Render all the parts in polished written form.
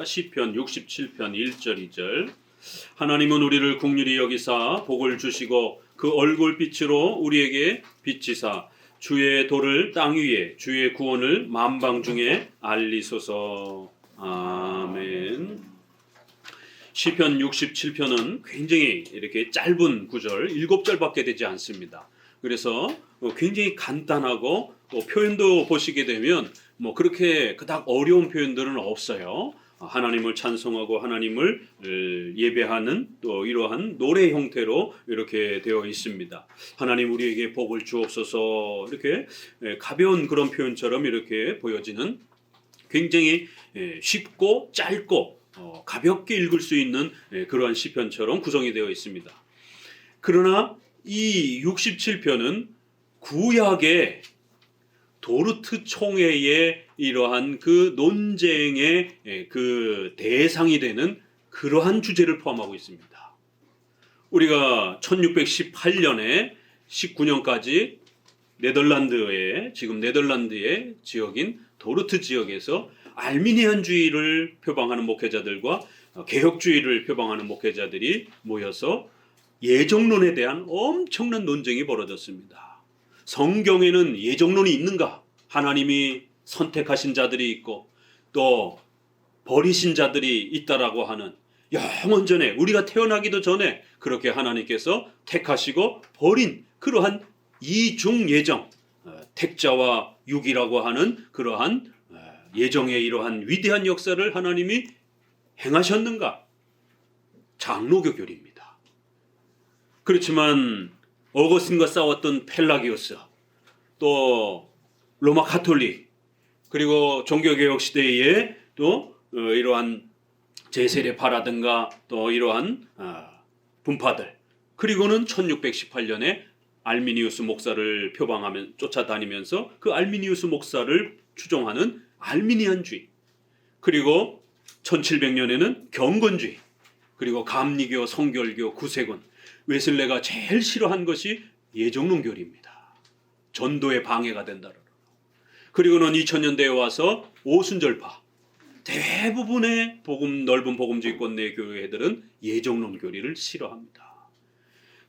시편 67편 1절 2절. 하나님은 우리를 긍휼히 여기사 복을 주시고 그 얼굴빛으로 우리에게 비치사 주의 도를 땅 위에 주의 구원을 만방 중에 알리소서. 아멘. 시편 67편은 굉장히 이렇게 짧은 구절 7절밖에 되지 않습니다. 그래서 굉장히 간단하고 또 표현도 보시게 되면 뭐 그렇게 그닥 어려운 표현들은 없어요. 하나님을 찬송하고 하나님을 예배하는 또 이러한 노래 형태로 이렇게 되어 있습니다. 하나님 우리에게 복을 주옵소서, 이렇게 가벼운 그런 표현처럼 이렇게 보여지는 굉장히 쉽고 짧고 가볍게 읽을 수 있는 그러한 시편처럼 구성이 되어 있습니다. 그러나 이 67편은 구약의 도르트 총회의 이러한 그 논쟁의 그 대상이 되는 그러한 주제를 포함하고 있습니다. 우리가 1618년에 19년까지 지금 네덜란드의 지역인 도르트 지역에서 알미니안주의를 표방하는 목회자들과 개혁주의를 표방하는 목회자들이 모여서 예정론에 대한 엄청난 논쟁이 벌어졌습니다. 성경에는 예정론이 있는가? 하나님이 선택하신 자들이 있고 또 버리신 자들이 있다라고 하는, 영원 전에 우리가 태어나기도 전에 그렇게 하나님께서 택하시고 버린 그러한 이중 예정, 택자와 육이라고 하는 그러한 예정의 이러한 위대한 역사를 하나님이 행하셨는가? 장로교 교리입니다. 그렇지만 어거스틴과 싸웠던 펠라기우스, 또 로마 가톨릭, 그리고 종교개혁 시대에 또 이러한 제세례파라든가 또 이러한 분파들, 그리고는 1618년에 알미니우스 목사를 쫓아다니면서 그 알미니우스 목사를 추종하는 알미니안주의, 그리고 1700년에는 경건주의, 그리고 감리교, 성결교, 구세군, 웨슬레가 제일 싫어한 것이 예정론 교리입니다. 전도에 방해가 된다. 그리고는 2000년대에 와서 오순절파, 대부분의 넓은 복음주의권 내 교회들은 예정론 교리를 싫어합니다.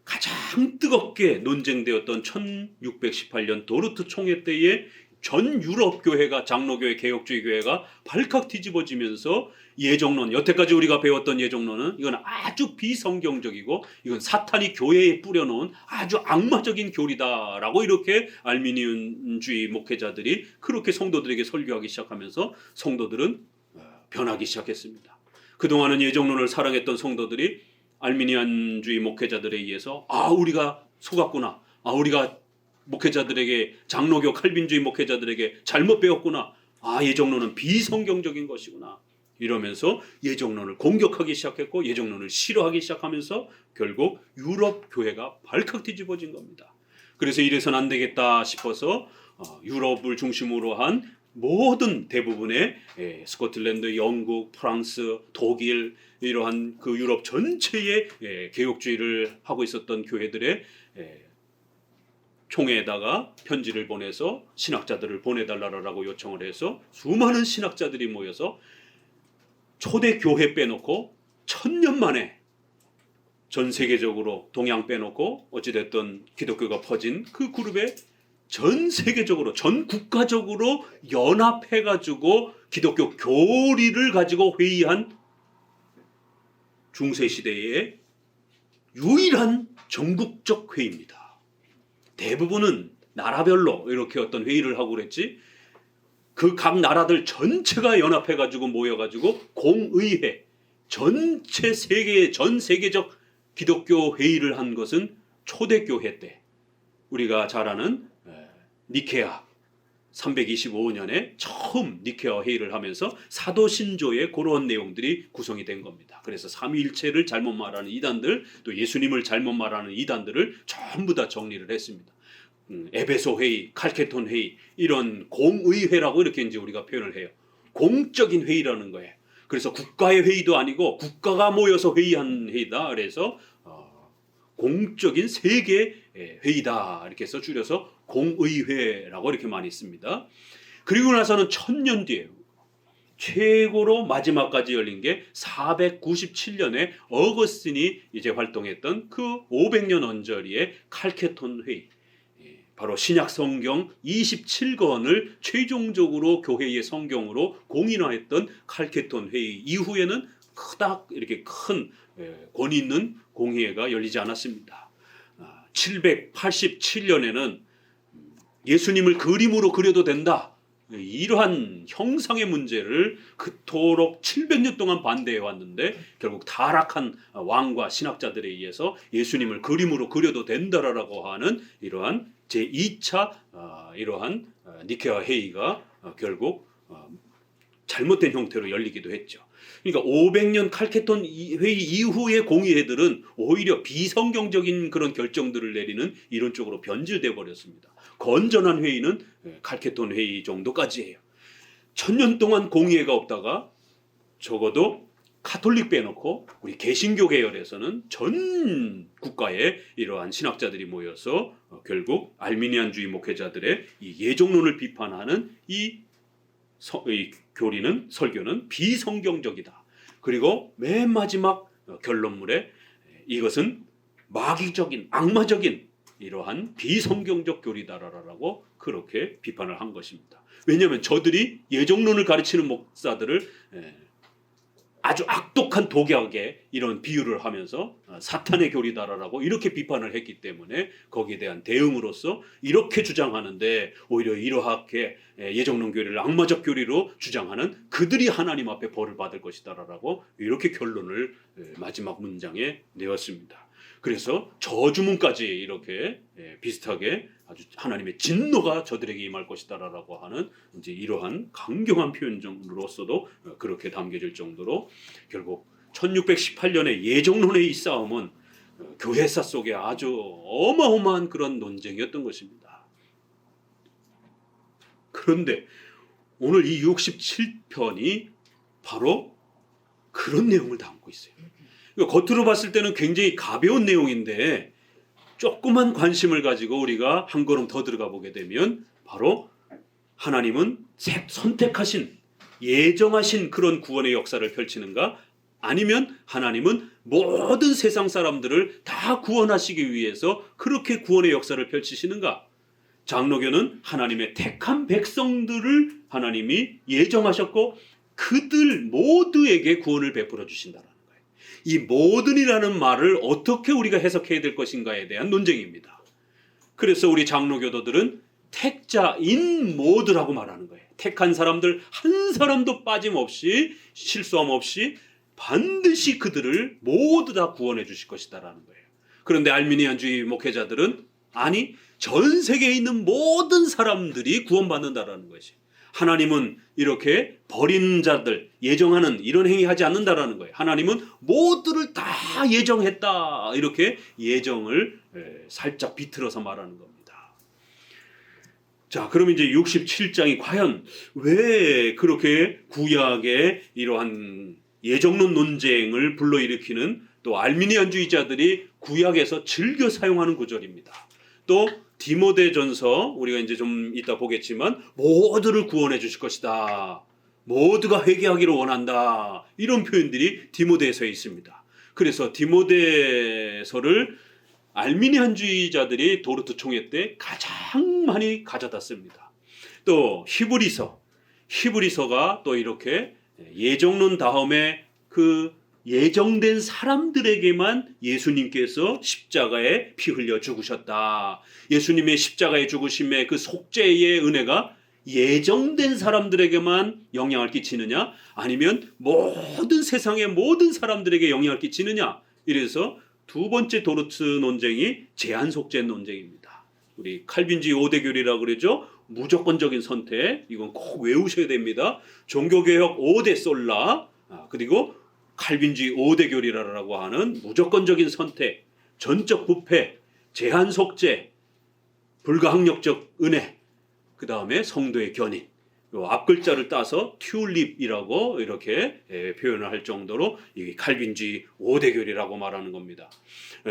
가장 뜨겁게 논쟁되었던 1618년 도르트 총회 때에 전 유럽 교회가, 장로교회, 개혁주의 교회가 발칵 뒤집어지면서 예정론, 여태까지 우리가 배웠던 예정론은 이건 아주 비성경적이고 이건 사탄이 교회에 뿌려놓은 아주 악마적인 교리다라고 이렇게 알미니안주의 목회자들이 그렇게 성도들에게 설교하기 시작하면서 성도들은 변하기 시작했습니다. 그동안은 예정론을 사랑했던 성도들이 알미니안주의 목회자들에 의해서 우리가 속았구나, 우리가 목회자들에게, 장로교 칼빈주의 목회자들에게 잘못 배웠구나, 예정론은 비성경적인 것이구나, 이러면서 예정론을 공격하기 시작했고 예정론을 싫어하기 시작하면서 결국 유럽 교회가 발칵 뒤집어진 겁니다. 그래서 이래서는 안 되겠다 싶어서 유럽을 중심으로 한 모든 대부분의 스코틀랜드, 영국, 프랑스, 독일, 이러한 그 유럽 전체의 개혁주의를 하고 있었던 교회들의 총회에다가 편지를 보내서 신학자들을 보내달라고 요청을 해서 수많은 신학자들이 모여서 초대 교회 빼놓고 1000년 만에 전 세계적으로, 동양 빼놓고 어찌됐든 기독교가 퍼진 그 그룹에 전 세계적으로, 전 국가적으로 연합해가지고 기독교 교리를 가지고 회의한 중세시대의 유일한 전국적 회의입니다. 대부분은 나라별로 이렇게 어떤 회의를 하고 그랬지, 그 각 나라들 전체가 연합해가지고 모여가지고 공의회, 전 세계적 기독교 회의를 한 것은 초대교회 때 우리가 잘 아는 니케아 325년에 처음 니케아 회의를 하면서 사도신조의 그런 내용들이 구성이 된 겁니다. 그래서 삼위일체를 잘못 말하는 이단들, 또 예수님을 잘못 말하는 이단들을 전부 다 정리를 했습니다. 에베소 회의, 칼케톤 회의, 이런 공의회라고 이렇게 이제 우리가 표현을 해요. 공적인 회의라는 거예요. 그래서 국가의 회의도 아니고 국가가 모여서 회의한 회의다. 그래서 공적인 세계 회의다, 이렇게 해서 줄여서 공의회라고 이렇게 많이 씁니다. 그리고 나서는 1000년 뒤에 최고로 마지막까지 열린 게 497년에 어거스틴이 이제 활동했던 그 500년 언저리의 칼케톤 회의. 바로 신약 성경 27권을 최종적으로 교회의 성경으로 공인화했던 칼케톤 회의 이후에는 그닥 이렇게 큰 권위 있는 공회가 열리지 않았습니다. 787년에는 예수님을 그림으로 그려도 된다. 이러한 형상의 문제를 그토록 700년 동안 반대해 왔는데 결국 타락한 왕과 신학자들에 의해서 예수님을 그림으로 그려도 된다라고 하는 이러한 제2차 이러한 니케아 회의가 결국 잘못된 형태로 열리기도 했죠. 그러니까 500년 칼케톤 회의 이후의 공의회들은 오히려 비성경적인 그런 결정들을 내리는 이런 쪽으로 변질돼 버렸습니다. 건전한 회의는 칼케톤 회의 정도까지예요. 1000년 동안 공의회가 없다가 적어도 카톨릭 빼놓고 우리 개신교 계열에서는 전 국가에 이러한 신학자들이 모여서 결국 알미니안주의 목회자들의 이 예정론을 비판하는 이 설교는 비성경적이다. 그리고 맨 마지막 결론물에 이것은 마귀적인 악마적인 이러한 비성경적 교리다라고 그렇게 비판을 한 것입니다. 왜냐하면 저들이 예정론을 가르치는 목사들을 아주 악독한 독약의 이런 비유를 하면서 사탄의 교리다라고 이렇게 비판을 했기 때문에 거기에 대한 대응으로서 이렇게 주장하는데 오히려 이러하게 예정론 교리를 악마적 교리로 주장하는 그들이 하나님 앞에 벌을 받을 것이다라고 이렇게 결론을 마지막 문장에 내었습니다. 그래서 저주문까지 이렇게 비슷하게 아주 하나님의 진노가 저들에게 임할 것이다라고 하는 이제 이러한 강경한 표현으로서도 그렇게 담겨질 정도로 결국 1618년의 예정론의 이 싸움은 교회사 속에 아주 어마어마한 그런 논쟁이었던 것입니다. 그런데 오늘 이 67편이 바로 그런 내용을 담고 있어요. 겉으로 봤을 때는 굉장히 가벼운 내용인데 조그만 관심을 가지고 우리가 한 걸음 더 들어가 보게 되면 바로 하나님은 선택하신 예정하신 그런 구원의 역사를 펼치는가 아니면 하나님은 모든 세상 사람들을 다 구원하시기 위해서 그렇게 구원의 역사를 펼치시는가. 장로교는 하나님의 택한 백성들을 하나님이 예정하셨고 그들 모두에게 구원을 베풀어 주신다. 이 모든이라는 말을 어떻게 우리가 해석해야 될 것인가에 대한 논쟁입니다. 그래서 우리 장로교도들은 택자인 모두라고 말하는 거예요. 택한 사람들 한 사람도 빠짐없이 실수함 없이 반드시 그들을 모두 다 구원해 주실 것이다라는 거예요. 그런데 알미니안주의 목회자들은 아니 전 세계에 있는 모든 사람들이 구원받는다라는 것이 하나님은 이렇게 버린 자들 예정하는 이런 행위하지 않는다라는 거예요. 하나님은 모두를 다 예정했다 이렇게 예정을 살짝 비틀어서 말하는 겁니다. 자, 그럼 이제 67장이 과연 왜 그렇게 구약의 이러한 예정론 논쟁을 불러일으키는 또 알미니안주의자들이 구약에서 즐겨 사용하는 구절입니다. 또 디모데전서 우리가 이제 좀 이따 보겠지만 모두를 구원해 주실 것이다. 모두가 회개하기를 원한다. 이런 표현들이 디모데서에 있습니다. 그래서 디모데서를 알미니안주의자들이 도르트 총회 때 가장 많이 가져다 씁니다. 또 히브리서가 또 이렇게 예정론 다음에 그 예정된 사람들에게만 예수님께서 십자가에 피 흘려 죽으셨다. 예수님의 십자가에 죽으심의 그 속죄의 은혜가 예정된 사람들에게만 영향을 끼치느냐 아니면 모든 세상의 모든 사람들에게 영향을 끼치느냐. 이래서 두 번째 도르트 논쟁이 제한 속죄 논쟁입니다. 우리 칼빈주의 5대 교리라고 그러죠. 무조건적인 선택. 이건 꼭 외우셔야 됩니다. 종교개혁 5대 솔라 그리고 칼빈주의 5대 교리라고 하는 무조건적인 선택, 전적 부패, 제한 속죄, 불가항력적 은혜, 그 다음에 성도의 견인. 앞글자를 따서 튤립이라고 이렇게 표현을 할 정도로 이 칼빈주의 5대 교리라고 말하는 겁니다.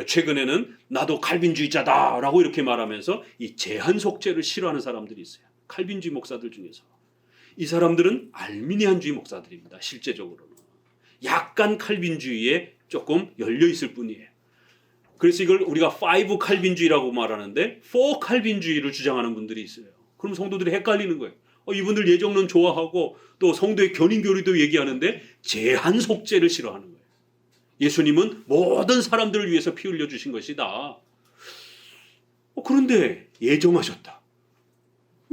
최근에는 나도 칼빈주의자다라고 이렇게 말하면서 이 제한 속죄를 싫어하는 사람들이 있어요. 칼빈주의 목사들 중에서. 이 사람들은 알미니안주의 목사들입니다. 실제적으로는 약간 칼빈주의에 조금 열려 있을 뿐이에요. 그래서 이걸 우리가 5 칼빈주의라고 말하는데 4 칼빈주의를 주장하는 분들이 있어요. 그럼 성도들이 헷갈리는 거예요. 이분들 예정론 좋아하고 또 성도의 견인교리도 얘기하는데 제한 속죄를 싫어하는 거예요. 예수님은 모든 사람들을 위해서 피 흘려 주신 것이다. 그런데 예정하셨다.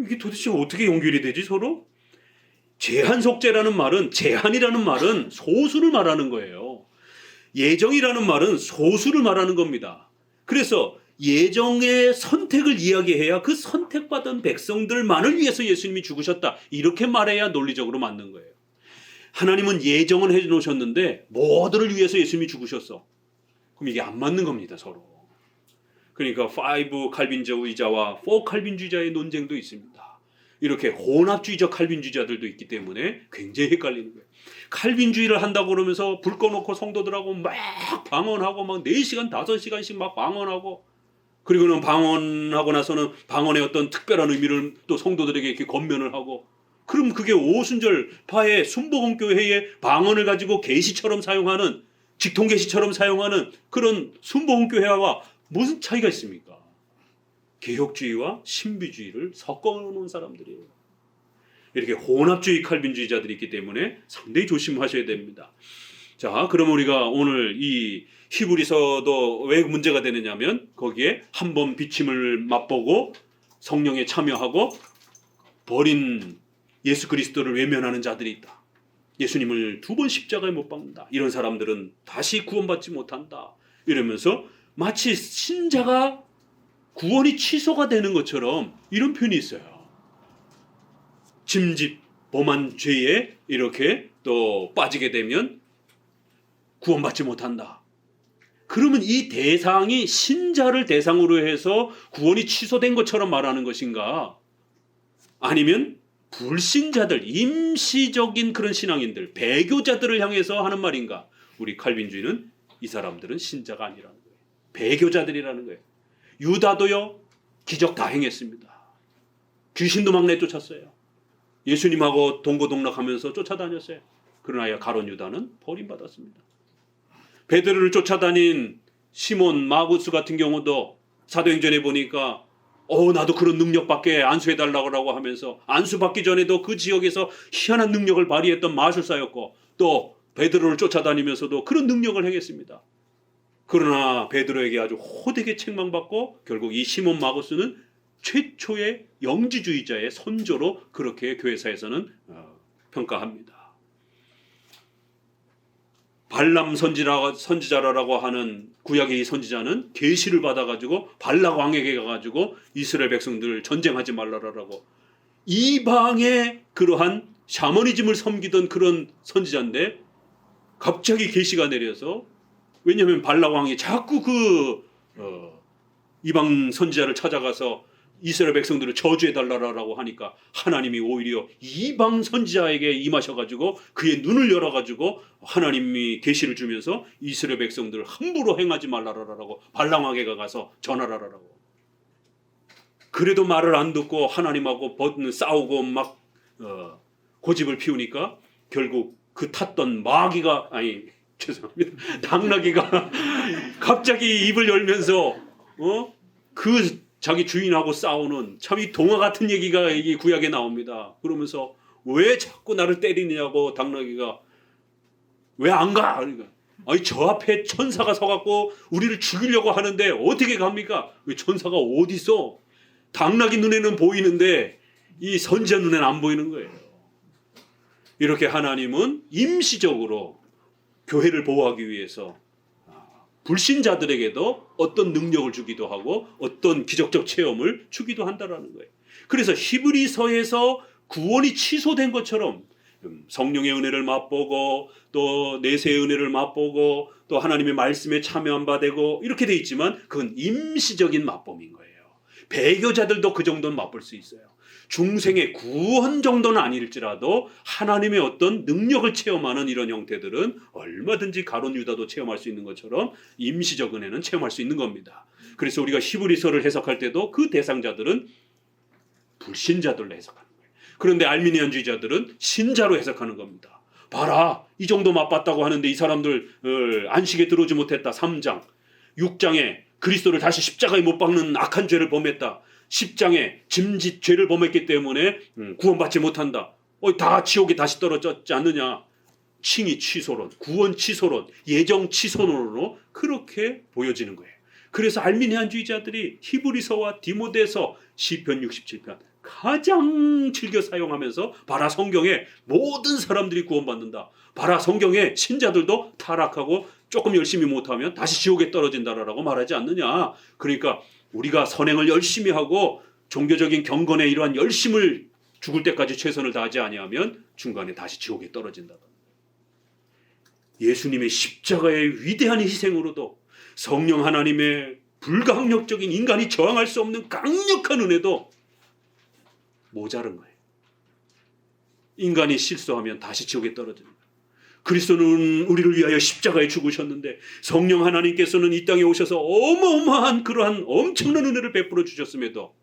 이게 도대체 어떻게 연결이 되지 서로? 제한 속죄라는 말은, 제한이라는 말은 소수를 말하는 거예요. 예정이라는 말은 소수를 말하는 겁니다. 그래서 예정의 선택을 이야기해야 그 선택받은 백성들만을 위해서 예수님이 죽으셨다. 이렇게 말해야 논리적으로 맞는 거예요. 하나님은 예정은 해놓으셨는데 모두를 위해서 예수님이 죽으셨어. 그럼 이게 안 맞는 겁니다, 서로. 그러니까 5 칼빈주의자와 4 칼빈주의자의 논쟁도 있습니다. 이렇게 혼합주의적 칼빈주의자들도 있기 때문에 굉장히 헷갈리는 거예요. 칼빈주의를 한다고 그러면서 불 꺼놓고 성도들하고 막 방언하고 막 4시간, 5시간씩 막 방언하고, 그리고는 방언하고 나서는 방언의 어떤 특별한 의미를 또 성도들에게 이렇게 권면을 하고, 그럼 그게 오순절파의 순복음교회의 방언을 가지고 계시처럼 사용하는, 직통계시처럼 사용하는 그런 순복음교회와 무슨 차이가 있습니까? 개혁주의와 신비주의를 섞어놓은 사람들이에요. 이렇게 혼합주의 칼빈주의자들이 있기 때문에 상당히 조심하셔야 됩니다. 자, 그럼 우리가 오늘 이 히브리서도 왜 문제가 되느냐면 거기에 한 번 비침을 맛보고 성령에 참여하고 버린 예수 그리스도를 외면하는 자들이 있다. 예수님을 2번 십자가에 못 박는다. 이런 사람들은 다시 구원받지 못한다. 이러면서 마치 신자가 구원이 취소가 되는 것처럼 이런 표현이 있어요. 짐짓 범한 죄에 이렇게 또 빠지게 되면 구원받지 못한다. 그러면 이 대상이 신자를 대상으로 해서 구원이 취소된 것처럼 말하는 것인가? 아니면 불신자들, 임시적인 그런 신앙인들, 배교자들을 향해서 하는 말인가? 우리 칼빈주의는 이 사람들은 신자가 아니라는 거예요. 배교자들이라는 거예요. 유다도요, 기적 다 행했습니다. 귀신도 막 내쫓았어요. 예수님하고 동고동락하면서 쫓아다녔어요. 그러나 가룟 유다는 버림받았습니다. 베드로를 쫓아다닌 시몬 마구스 같은 경우도 사도행전에 보니까 나도 그런 능력밖에 안수해달라고 하면서 안수받기 전에도 그 지역에서 희한한 능력을 발휘했던 마술사였고, 또 베드로를 쫓아다니면서도 그런 능력을 행했습니다. 그러나 베드로에게 아주 호되게 책망받고 결국 이 시몬 마구스는 최초의 영지주의자의 선조로 그렇게 교회사에서는 평가합니다. 발람 선지자라고 하는 구약의 이 선지자는 계시를 받아가지고 발락 왕에게 가가지고 이스라엘 백성들 전쟁하지 말라라고, 이방의 그러한 샤머니즘을 섬기던 그런 선지자인데 갑자기 계시가 내려서, 왜냐하면 발락 왕이 자꾸 이방 선지자를 찾아가서 이스라엘 백성들을 저주해달라고 하니까 하나님이 오히려 이방 선지자에게 임하셔가지고 그의 눈을 열어가지고 하나님이 계시를 주면서 이스라엘 백성들을 함부로 행하지 말라라고 발람에게 가서 전하라라고. 그래도 말을 안 듣고 하나님하고 싸우고 막 고집을 피우니까 결국 그 탔던 마귀가, 죄송합니다, 당나귀가 갑자기 입을 열면서 그 자기 주인하고 싸우는 참 이 동화 같은 얘기가 이 구약에 나옵니다. 그러면서 왜 자꾸 나를 때리느냐고 당나귀가, 왜 안 가? 그러니까 저 앞에 천사가 서갖고 우리를 죽이려고 하는데 어떻게 갑니까? 왜 천사가 어디 있어? 당나귀 눈에는 보이는데 이 선지자 눈에는 안 보이는 거예요. 이렇게 하나님은 임시적으로 교회를 보호하기 위해서 불신자들에게도 어떤 능력을 주기도 하고 어떤 기적적 체험을 주기도 한다라는 거예요. 그래서 히브리서에서 구원이 취소된 것처럼 성령의 은혜를 맛보고 또 내세의 은혜를 맛보고 또 하나님의 말씀에 참여한 바 되고 이렇게 돼 있지만 그건 임시적인 맛봄인 거예요. 배교자들도 그 정도는 맛볼 수 있어요. 중생의 구원 정도는 아닐지라도 하나님의 어떤 능력을 체험하는 이런 형태들은 얼마든지 가룟 유다도 체험할 수 있는 것처럼 임시적 은혜는 체험할 수 있는 겁니다. 그래서 우리가 히브리서를 해석할 때도 그 대상자들은 불신자들로 해석하는 거예요. 그런데 알미니안주의자들은 신자로 해석하는 겁니다. 봐라, 이 정도 맛봤다고 하는데 이 사람들 안식에 들어오지 못했다. 3장 6장에 그리스도를 다시 십자가에 못 박는 악한 죄를 범했다. 10장에 짐짓 죄를 범했기 때문에 구원받지 못한다. 다 지옥에 다시 떨어졌지 않느냐. 칭의 취소론, 구원 취소론, 예정 취소론으로 그렇게 보여지는 거예요. 그래서 알미니안주의자들이 히브리서와 디모데서, 시편 67편 가장 즐겨 사용하면서 봐라, 성경에 모든 사람들이 구원받는다. 봐라, 성경에 신자들도 타락하고 조금 열심히 못하면 다시 지옥에 떨어진다라고 말하지 않느냐. 그러니까 우리가 선행을 열심히 하고 종교적인 경건에 이러한 열심을 죽을 때까지 최선을 다하지 아니하면 중간에 다시 지옥에 떨어진다. 예수님의 십자가의 위대한 희생으로도 성령 하나님의 불가항력적인 인간이 저항할 수 없는 강력한 은혜도 모자른 거예요. 인간이 실수하면 다시 지옥에 떨어집니다. 그리스도는 우리를 위하여 십자가에 죽으셨는데 성령 하나님께서는 이 땅에 오셔서 어마어마한 그러한 엄청난 은혜를 베풀어 주셨음에도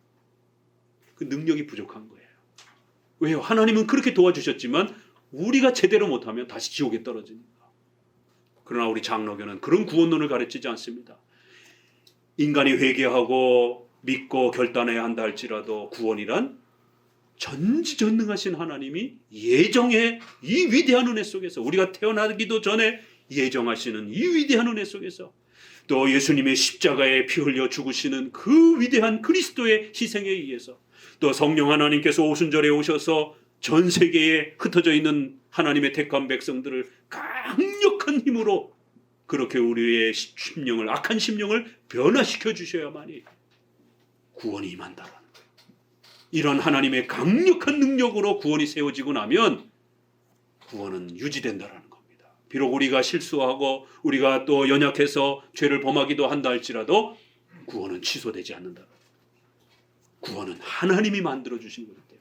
그 능력이 부족한 거예요. 왜요? 하나님은 그렇게 도와주셨지만 우리가 제대로 못하면 다시 지옥에 떨어집니다. 그러나 우리 장로교는 그런 구원론을 가르치지 않습니다. 인간이 회개하고 믿고 결단해야 한다 할지라도 구원이란 전지전능하신 하나님이 예정의 이 위대한 은혜 속에서, 우리가 태어나기도 전에 예정하시는 이 위대한 은혜 속에서, 또 예수님의 십자가에 피 흘려 죽으시는 그 위대한 그리스도의 희생에 의해서, 또 성령 하나님께서 오순절에 오셔서 전 세계에 흩어져 있는 하나님의 택한 백성들을 강력한 힘으로 그렇게 우리의 심령을, 악한 심령을 변화시켜 주셔야만이 구원이 임한다라는 거예요. 이런 하나님의 강력한 능력으로 구원이 세워지고 나면 구원은 유지된다라는 겁니다. 비록 우리가 실수하고 우리가 또 연약해서 죄를 범하기도 한다 할지라도 구원은 취소되지 않는다. 구원은 하나님이 만들어 주신 거기 때문에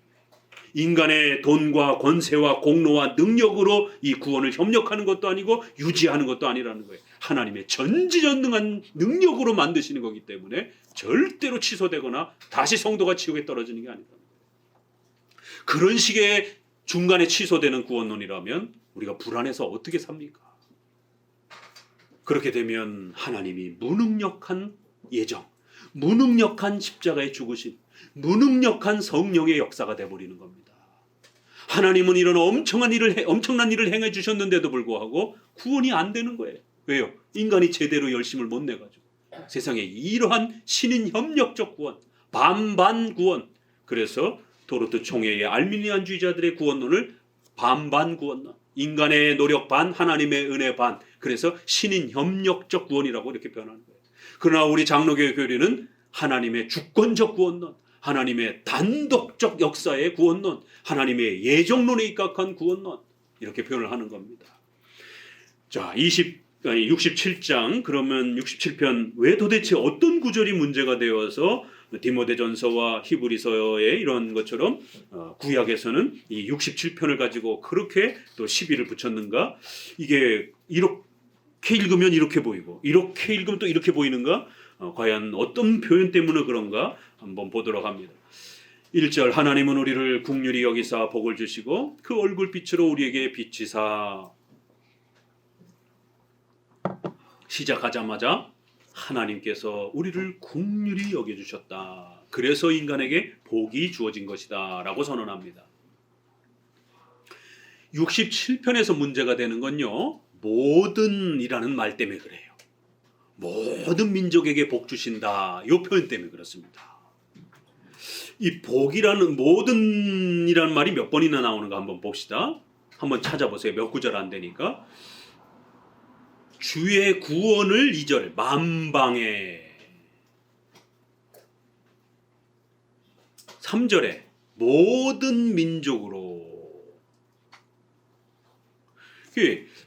인간의 돈과 권세와 공로와 능력으로 이 구원을 협력하는 것도 아니고 유지하는 것도 아니라는 거예요. 하나님의 전지전능한 능력으로 만드시는 거기 때문에 절대로 취소되거나 다시 성도가 지옥에 떨어지는 게 아니다. 그런 식의 중간에 취소되는 구원론이라면 우리가 불안해서 어떻게 삽니까? 그렇게 되면 하나님이 무능력한 예정, 무능력한 십자가에 죽으신 무능력한 성령의 역사가 되어버리는 겁니다. 하나님은 이런 엄청난 일을 행해 주셨는데도 불구하고 구원이 안 되는 거예요. 왜요? 인간이 제대로 열심을 못 내가지고. 세상에 이러한 신인 협력적 구원, 반반 구원. 그래서 도르트 총회의 알미니안주의자들의 구원론을 반반 구원론, 인간의 노력 반, 하나님의 은혜 반. 그래서 신인 협력적 구원이라고 이렇게 변하는 거예요. 그러나 우리 장로교회 교리는 하나님의 주권적 구원론, 하나님의 단독적 역사의 구원론, 하나님의 예정론에 입각한 구원론, 이렇게 표현을 하는 겁니다. 자, 67장, 그러면 67편, 왜 도대체 어떤 구절이 문제가 되어서 디모데전서와 히브리서의 이런 것처럼 구약에서는 이 67편을 가지고 그렇게 또 시비를 붙였는가? 이게 이렇게 읽으면 이렇게 보이고 이렇게 읽으면 또 이렇게 보이는가? 과연 어떤 표현 때문에 그런가? 한번 보도록 합니다. 1절, 하나님은 우리를 긍휼히 여기사 복을 주시고 그 얼굴빛으로 우리에게 비치사. 시작하자마자 하나님께서 우리를 긍휼히 여겨주셨다. 그래서 인간에게 복이 주어진 것이다 라고 선언합니다. 67편에서 문제가 되는 건요, 모든이라는 말 때문에 그래요. 모든 민족에게 복 주신다, 이 표현 때문에 그렇습니다. 이 복이라는, 모든이라는 말이 몇 번이나 나오는가 한번 봅시다. 한번 찾아보세요. 몇 구절 안 되니까. 주의 구원을 2절 만방에, 3절에 모든 민족으로.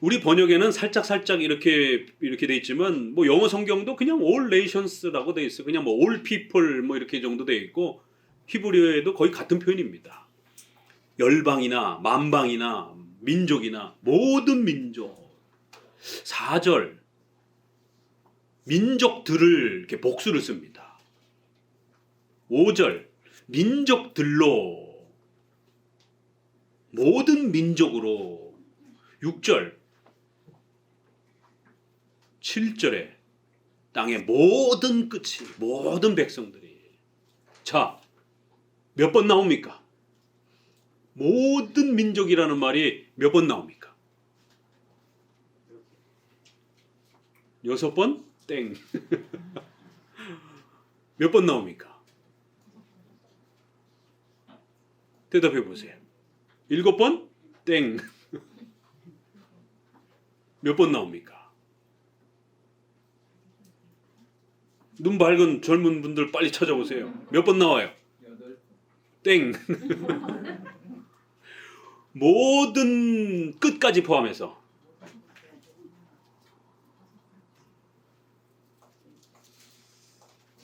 우리 번역에는 살짝 이렇게 돼 있지만 뭐 영어 성경도 그냥 all nations라고 돼 있어요. 그냥 뭐 all people 뭐 이렇게 정도 돼 있고, 히브리어에도 거의 같은 표현입니다. 열방이나 만방이나 민족이나 모든 민족. 4절 민족들을 이렇게 복수를 씁니다. 5절 민족들로. 모든 민족으로 6절 7절에 땅의 모든 끝이 모든 백성들이 자, 몇 번 나옵니까? 모든 민족이라는 말이 몇 번 나옵니까? 6번? 땡. 몇 번 나옵니까? 대답해 보세요. 7번? 땡. 몇 번 나옵니까? 눈 밝은 젊은 분들 빨리 찾아보세요. 몇 번 나와요? 땡. 모든 끝까지 포함해서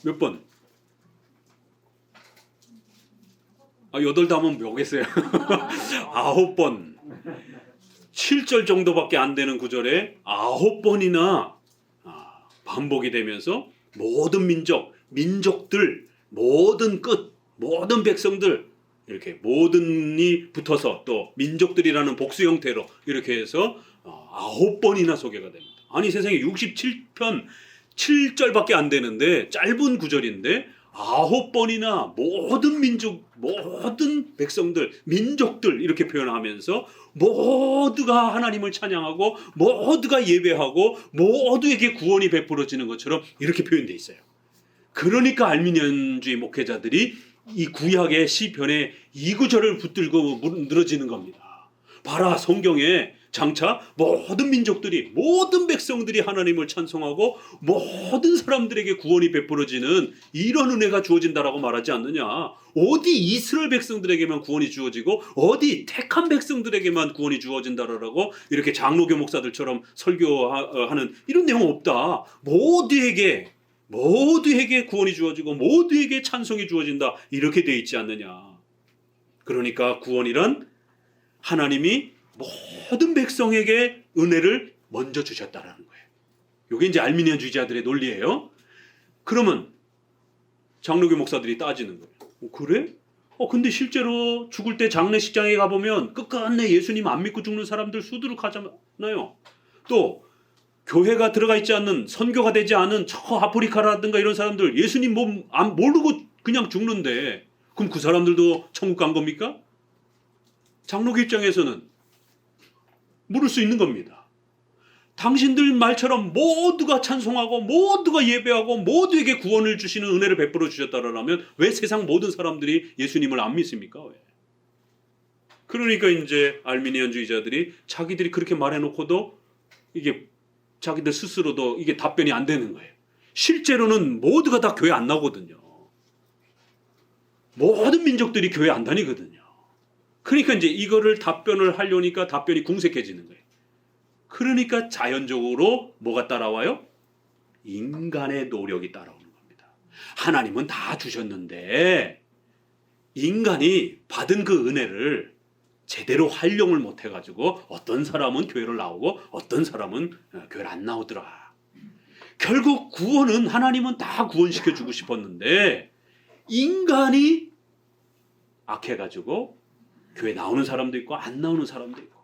몇 번? 8 담으면 뭐겠어요? 9번. 7절 정도밖에 안 되는 구절에 9번이나 반복이 되면서 모든 민족, 민족들, 모든 끝, 모든 백성들 이렇게 모든이 붙어서 또 민족들이라는 복수 형태로 이렇게 해서 9번이나 소개가 됩니다. 아니 세상에 67편 7절밖에 안 되는데 짧은 구절인데 9번이나 모든 민족, 모든 백성들, 민족들 이렇게 표현하면서 모두가 하나님을 찬양하고 모두가 예배하고 모두에게 구원이 베풀어지는 것처럼 이렇게 표현되어 있어요. 그러니까 알미니안주의 목회자들이 이 구약의 시편에 이 구절을 붙들고 늘어지는 겁니다. 봐라, 성경에 장차 모든 민족들이 모든 백성들이 하나님을 찬송하고 모든 사람들에게 구원이 베풀어지는 이런 은혜가 주어진다라고 말하지 않느냐. 어디 이스라엘 백성들에게만 구원이 주어지고 어디 택한 백성들에게만 구원이 주어진다라고 이렇게 장로교 목사들처럼 설교하는 이런 내용 없다. 모두에게 구원이 주어지고 모두에게 찬송이 주어진다 이렇게 돼 있지 않느냐. 그러니까 구원이란 하나님이 모든 백성에게 은혜를 먼저 주셨다라는 거예요. 이게 이제 알미니안주의자들의 논리예요. 그러면 장로교 목사들이 따지는 거예요. 그래? 근데 실제로 죽을 때 장례식장에 가보면 끝끝내 예수님 안 믿고 죽는 사람들 수두룩하잖아요. 또 교회가 들어가 있지 않는, 선교가 되지 않은 저 아프리카라든가 이런 사람들 예수님 몸 안 모르고 그냥 죽는데 그럼 그 사람들도 천국 간 겁니까? 장로교 입장에서는 물을 수 있는 겁니다. 당신들 말처럼 모두가 찬송하고 모두가 예배하고 모두에게 구원을 주시는 은혜를 베풀어 주셨다라면 왜 세상 모든 사람들이 예수님을 안 믿습니까? 왜? 그러니까 이제 알미니안주의자들이 자기들이 그렇게 말해놓고도 이게 자기들 스스로도 이게 답변이 안 되는 거예요. 실제로는 모두가 다 교회 안 나오거든요. 모든 민족들이 교회 안 다니거든요. 그러니까 이제 이거를 답변을 하려니까 답변이 궁색해지는 거예요. 그러니까 자연적으로 뭐가 따라와요? 인간의 노력이 따라오는 겁니다. 하나님은 다 주셨는데 인간이 받은 그 은혜를 제대로 활용을 못 해가지고 어떤 사람은 교회를 나오고 어떤 사람은 교회를 안 나오더라. 결국 구원은 하나님은 다 구원시켜주고 싶었는데 인간이 악해가지고 교회 나오는 사람도 있고 안 나오는 사람도 있고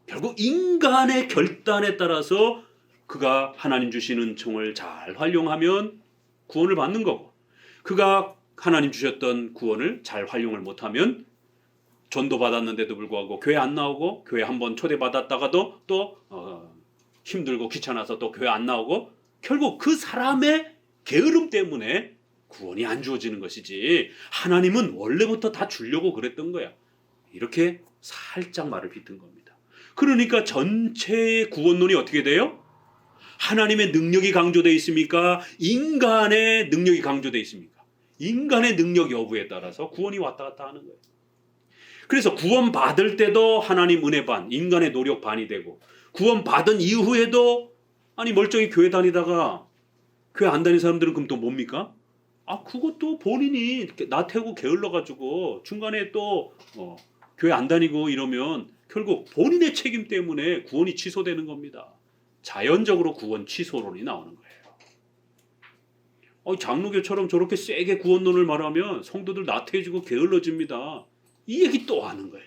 결국 인간의 결단에 따라서 그가 하나님 주시는 은총을 잘 활용하면 구원을 받는 거고 그가 하나님 주셨던 구원을 잘 활용을 못하면 전도 받았는데도 불구하고 교회 안 나오고 교회 한번 초대받았다가도 또 힘들고 귀찮아서 또 교회 안 나오고 결국 그 사람의 게으름 때문에 구원이 안 주어지는 것이지 하나님은 원래부터 다 주려고 그랬던 거야. 이렇게 살짝 말을 빗은 겁니다. 그러니까 전체의 구원론이 어떻게 돼요? 하나님의 능력이 강조되어 있습니까? 인간의 능력이 강조되어 있습니까? 인간의 능력 여부에 따라서 구원이 왔다 갔다 하는 거예요. 그래서 구원 받을 때도 하나님 은혜 반, 인간의 노력 반이 되고 구원 받은 이후에도 아니 멀쩡히 교회 다니다가 교회 안 다니는 사람들은 그럼 또 뭡니까? 그것도 본인이 나태하고 게을러가지고 중간에 또 교회 안 다니고 이러면 결국 본인의 책임 때문에 구원이 취소되는 겁니다. 자연적으로 구원 취소론이 나오는 거예요. 장로교처럼 저렇게 세게 구원론을 말하면 성도들 나태해지고 게을러집니다. 이 얘기 또 하는 거예요.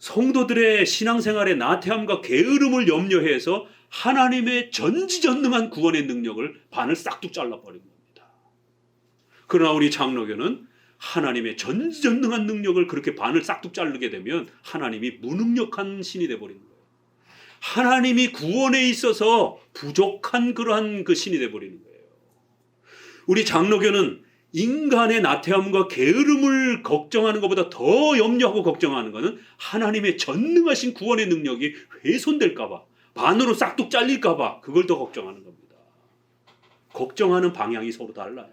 성도들의 신앙생활의 나태함과 게으름을 염려해서 하나님의 전지전능한 구원의 능력을 반을 싹둑 잘라버린 겁니다. 그러나 우리 장로교는 하나님의 전지전능한 능력을 그렇게 반을 싹둑 자르게 되면 하나님이 무능력한 신이 되어버리는 거예요. 하나님이 구원에 있어서 부족한 그러한 그 신이 되어버리는 거예요. 우리 장로교는 인간의 나태함과 게으름을 걱정하는 것보다 더 염려하고 걱정하는 것은 하나님의 전능하신 구원의 능력이 훼손될까 봐, 반으로 싹둑 잘릴까 봐 그걸 더 걱정하는 겁니다. 걱정하는 방향이 서로 달라요.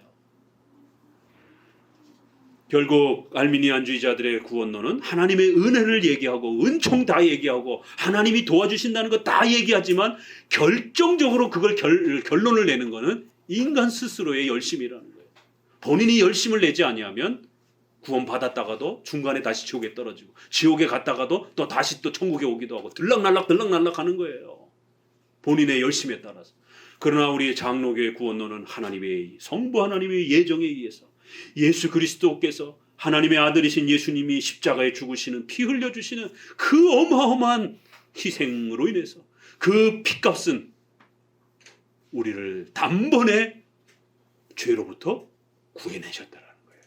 결국 알미니안주의자들의 구원론은 하나님의 은혜를 얘기하고 은총 다 얘기하고 하나님이 도와주신다는 거 다 얘기하지만 결정적으로 그걸 결론을 내는 것은 인간 스스로의 열심이라는 거예요. 본인이 열심을 내지 아니하면 구원 받았다가도 중간에 다시 지옥에 떨어지고 지옥에 갔다가도 또 다시 또 천국에 오기도 하고 들락날락 하는 거예요. 본인의 열심에 따라서. 그러나 우리 장로교의 구원론은 하나님의 성부 하나님의 예정에 의해서 예수 그리스도께서 하나님의 아들이신 예수님이 십자가에 죽으시는 피 흘려주시는 그 어마어마한 희생으로 인해서 그 피값은 우리를 단번에 죄로부터 구해내셨다라는 거예요.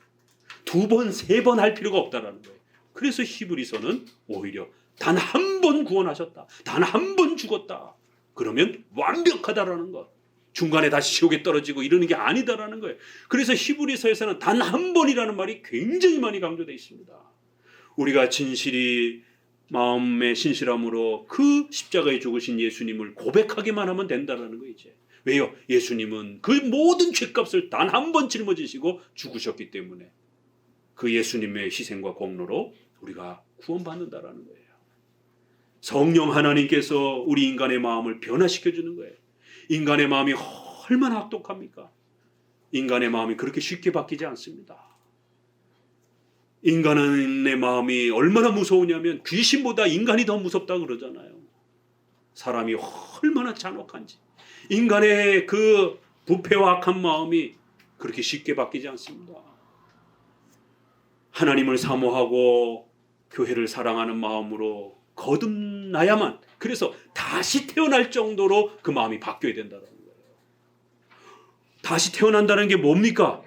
두 번, 세 번 할 필요가 없다라는 거예요. 그래서 히브리서는 오히려 단 한 번 구원하셨다. 단 한 번 죽었다. 그러면 완벽하다라는 것. 중간에 다시 지옥에 떨어지고 이러는 게 아니다라는 거예요. 그래서 히브리서에서는 단 한 번이라는 말이 굉장히 많이 강조되어 있습니다. 우리가 진실이 마음의 신실함으로 그 십자가에 죽으신 예수님을 고백하기만 하면 된다라는 거예요. 이제. 왜요? 예수님은 그 모든 죄값을 단 한 번 짊어지시고 죽으셨기 때문에 그 예수님의 희생과 공로로 우리가 구원받는다라는 거예요. 성령 하나님께서 우리 인간의 마음을 변화시켜주는 거예요. 인간의 마음이 얼마나 악독합니까? 인간의 마음이 그렇게 쉽게 바뀌지 않습니다. 인간의 마음이 얼마나 무서우냐면 귀신보다 인간이 더 무섭다 그러잖아요. 사람이 얼마나 잔혹한지. 인간의 그 부패와 악한 마음이 그렇게 쉽게 바뀌지 않습니다. 하나님을 사모하고 교회를 사랑하는 마음으로 거듭나야만, 그래서 다시 태어날 정도로 그 마음이 바뀌어야 된다는 거예요. 다시 태어난다는 게 뭡니까?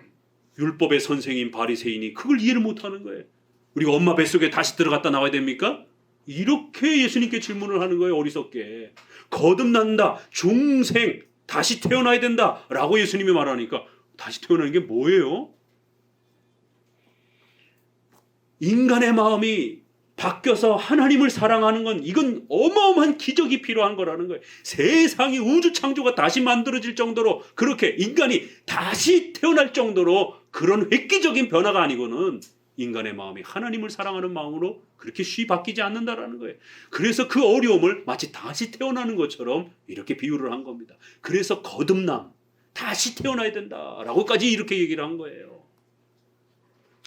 율법의 선생인 바리새인이 그걸 이해를 못하는 거예요. 우리가 엄마 뱃속에 다시 들어갔다 나와야 됩니까? 이렇게 예수님께 질문을 하는 거예요. 어리석게. 거듭난다, 중생, 다시 태어나야 된다 라고 예수님이 말하니까 다시 태어나는 게 뭐예요? 인간의 마음이 바뀌어서 하나님을 사랑하는 건 이건 어마어마한 기적이 필요한 거라는 거예요. 세상이 우주 창조가 다시 만들어질 정도로 그렇게 인간이 다시 태어날 정도로 그런 획기적인 변화가 아니고는 인간의 마음이 하나님을 사랑하는 마음으로 그렇게 쉽게 바뀌지 않는다라는 거예요. 그래서 그 어려움을 마치 다시 태어나는 것처럼 이렇게 비유를 한 겁니다. 그래서 거듭남, 다시 태어나야 된다라고까지 이렇게 얘기를 한 거예요.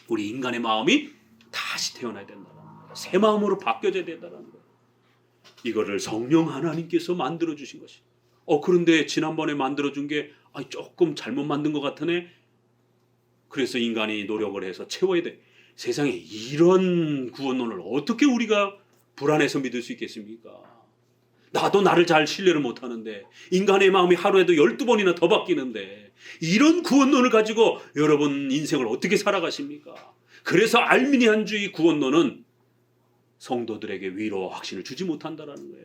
우리 인간의 마음이 다시 태어나야 된다. 새 마음으로 바뀌어져야 된다는 거예요. 이거를 성령 하나님께서 만들어주신 것이. 그런데 지난번에 만들어준 게 조금 잘못 만든 것 같으네. 그래서 인간이 노력을 해서 채워야 돼. 세상에 이런 구원론을 어떻게 우리가 불안해서 믿을 수 있겠습니까? 나도 나를 잘 신뢰를 못하는데 인간의 마음이 하루에도 12번이나 더 바뀌는데 이런 구원론을 가지고 여러분 인생을 어떻게 살아가십니까? 그래서 알미니안주의 구원론은 성도들에게 위로와 확신을 주지 못한다라는 거예요.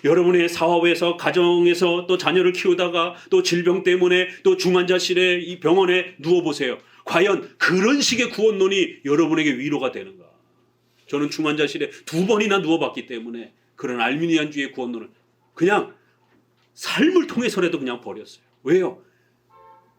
여러분의 사업에서, 가정에서 또 자녀를 키우다가 또 질병 때문에 또 중환자실에 이 병원에 누워보세요. 과연 그런 식의 구원론이 여러분에게 위로가 되는가? 저는 중환자실에 2번이나 누워봤기 때문에 그런 알미니안주의 구원론을 그냥 삶을 통해서라도 그냥 버렸어요. 왜요?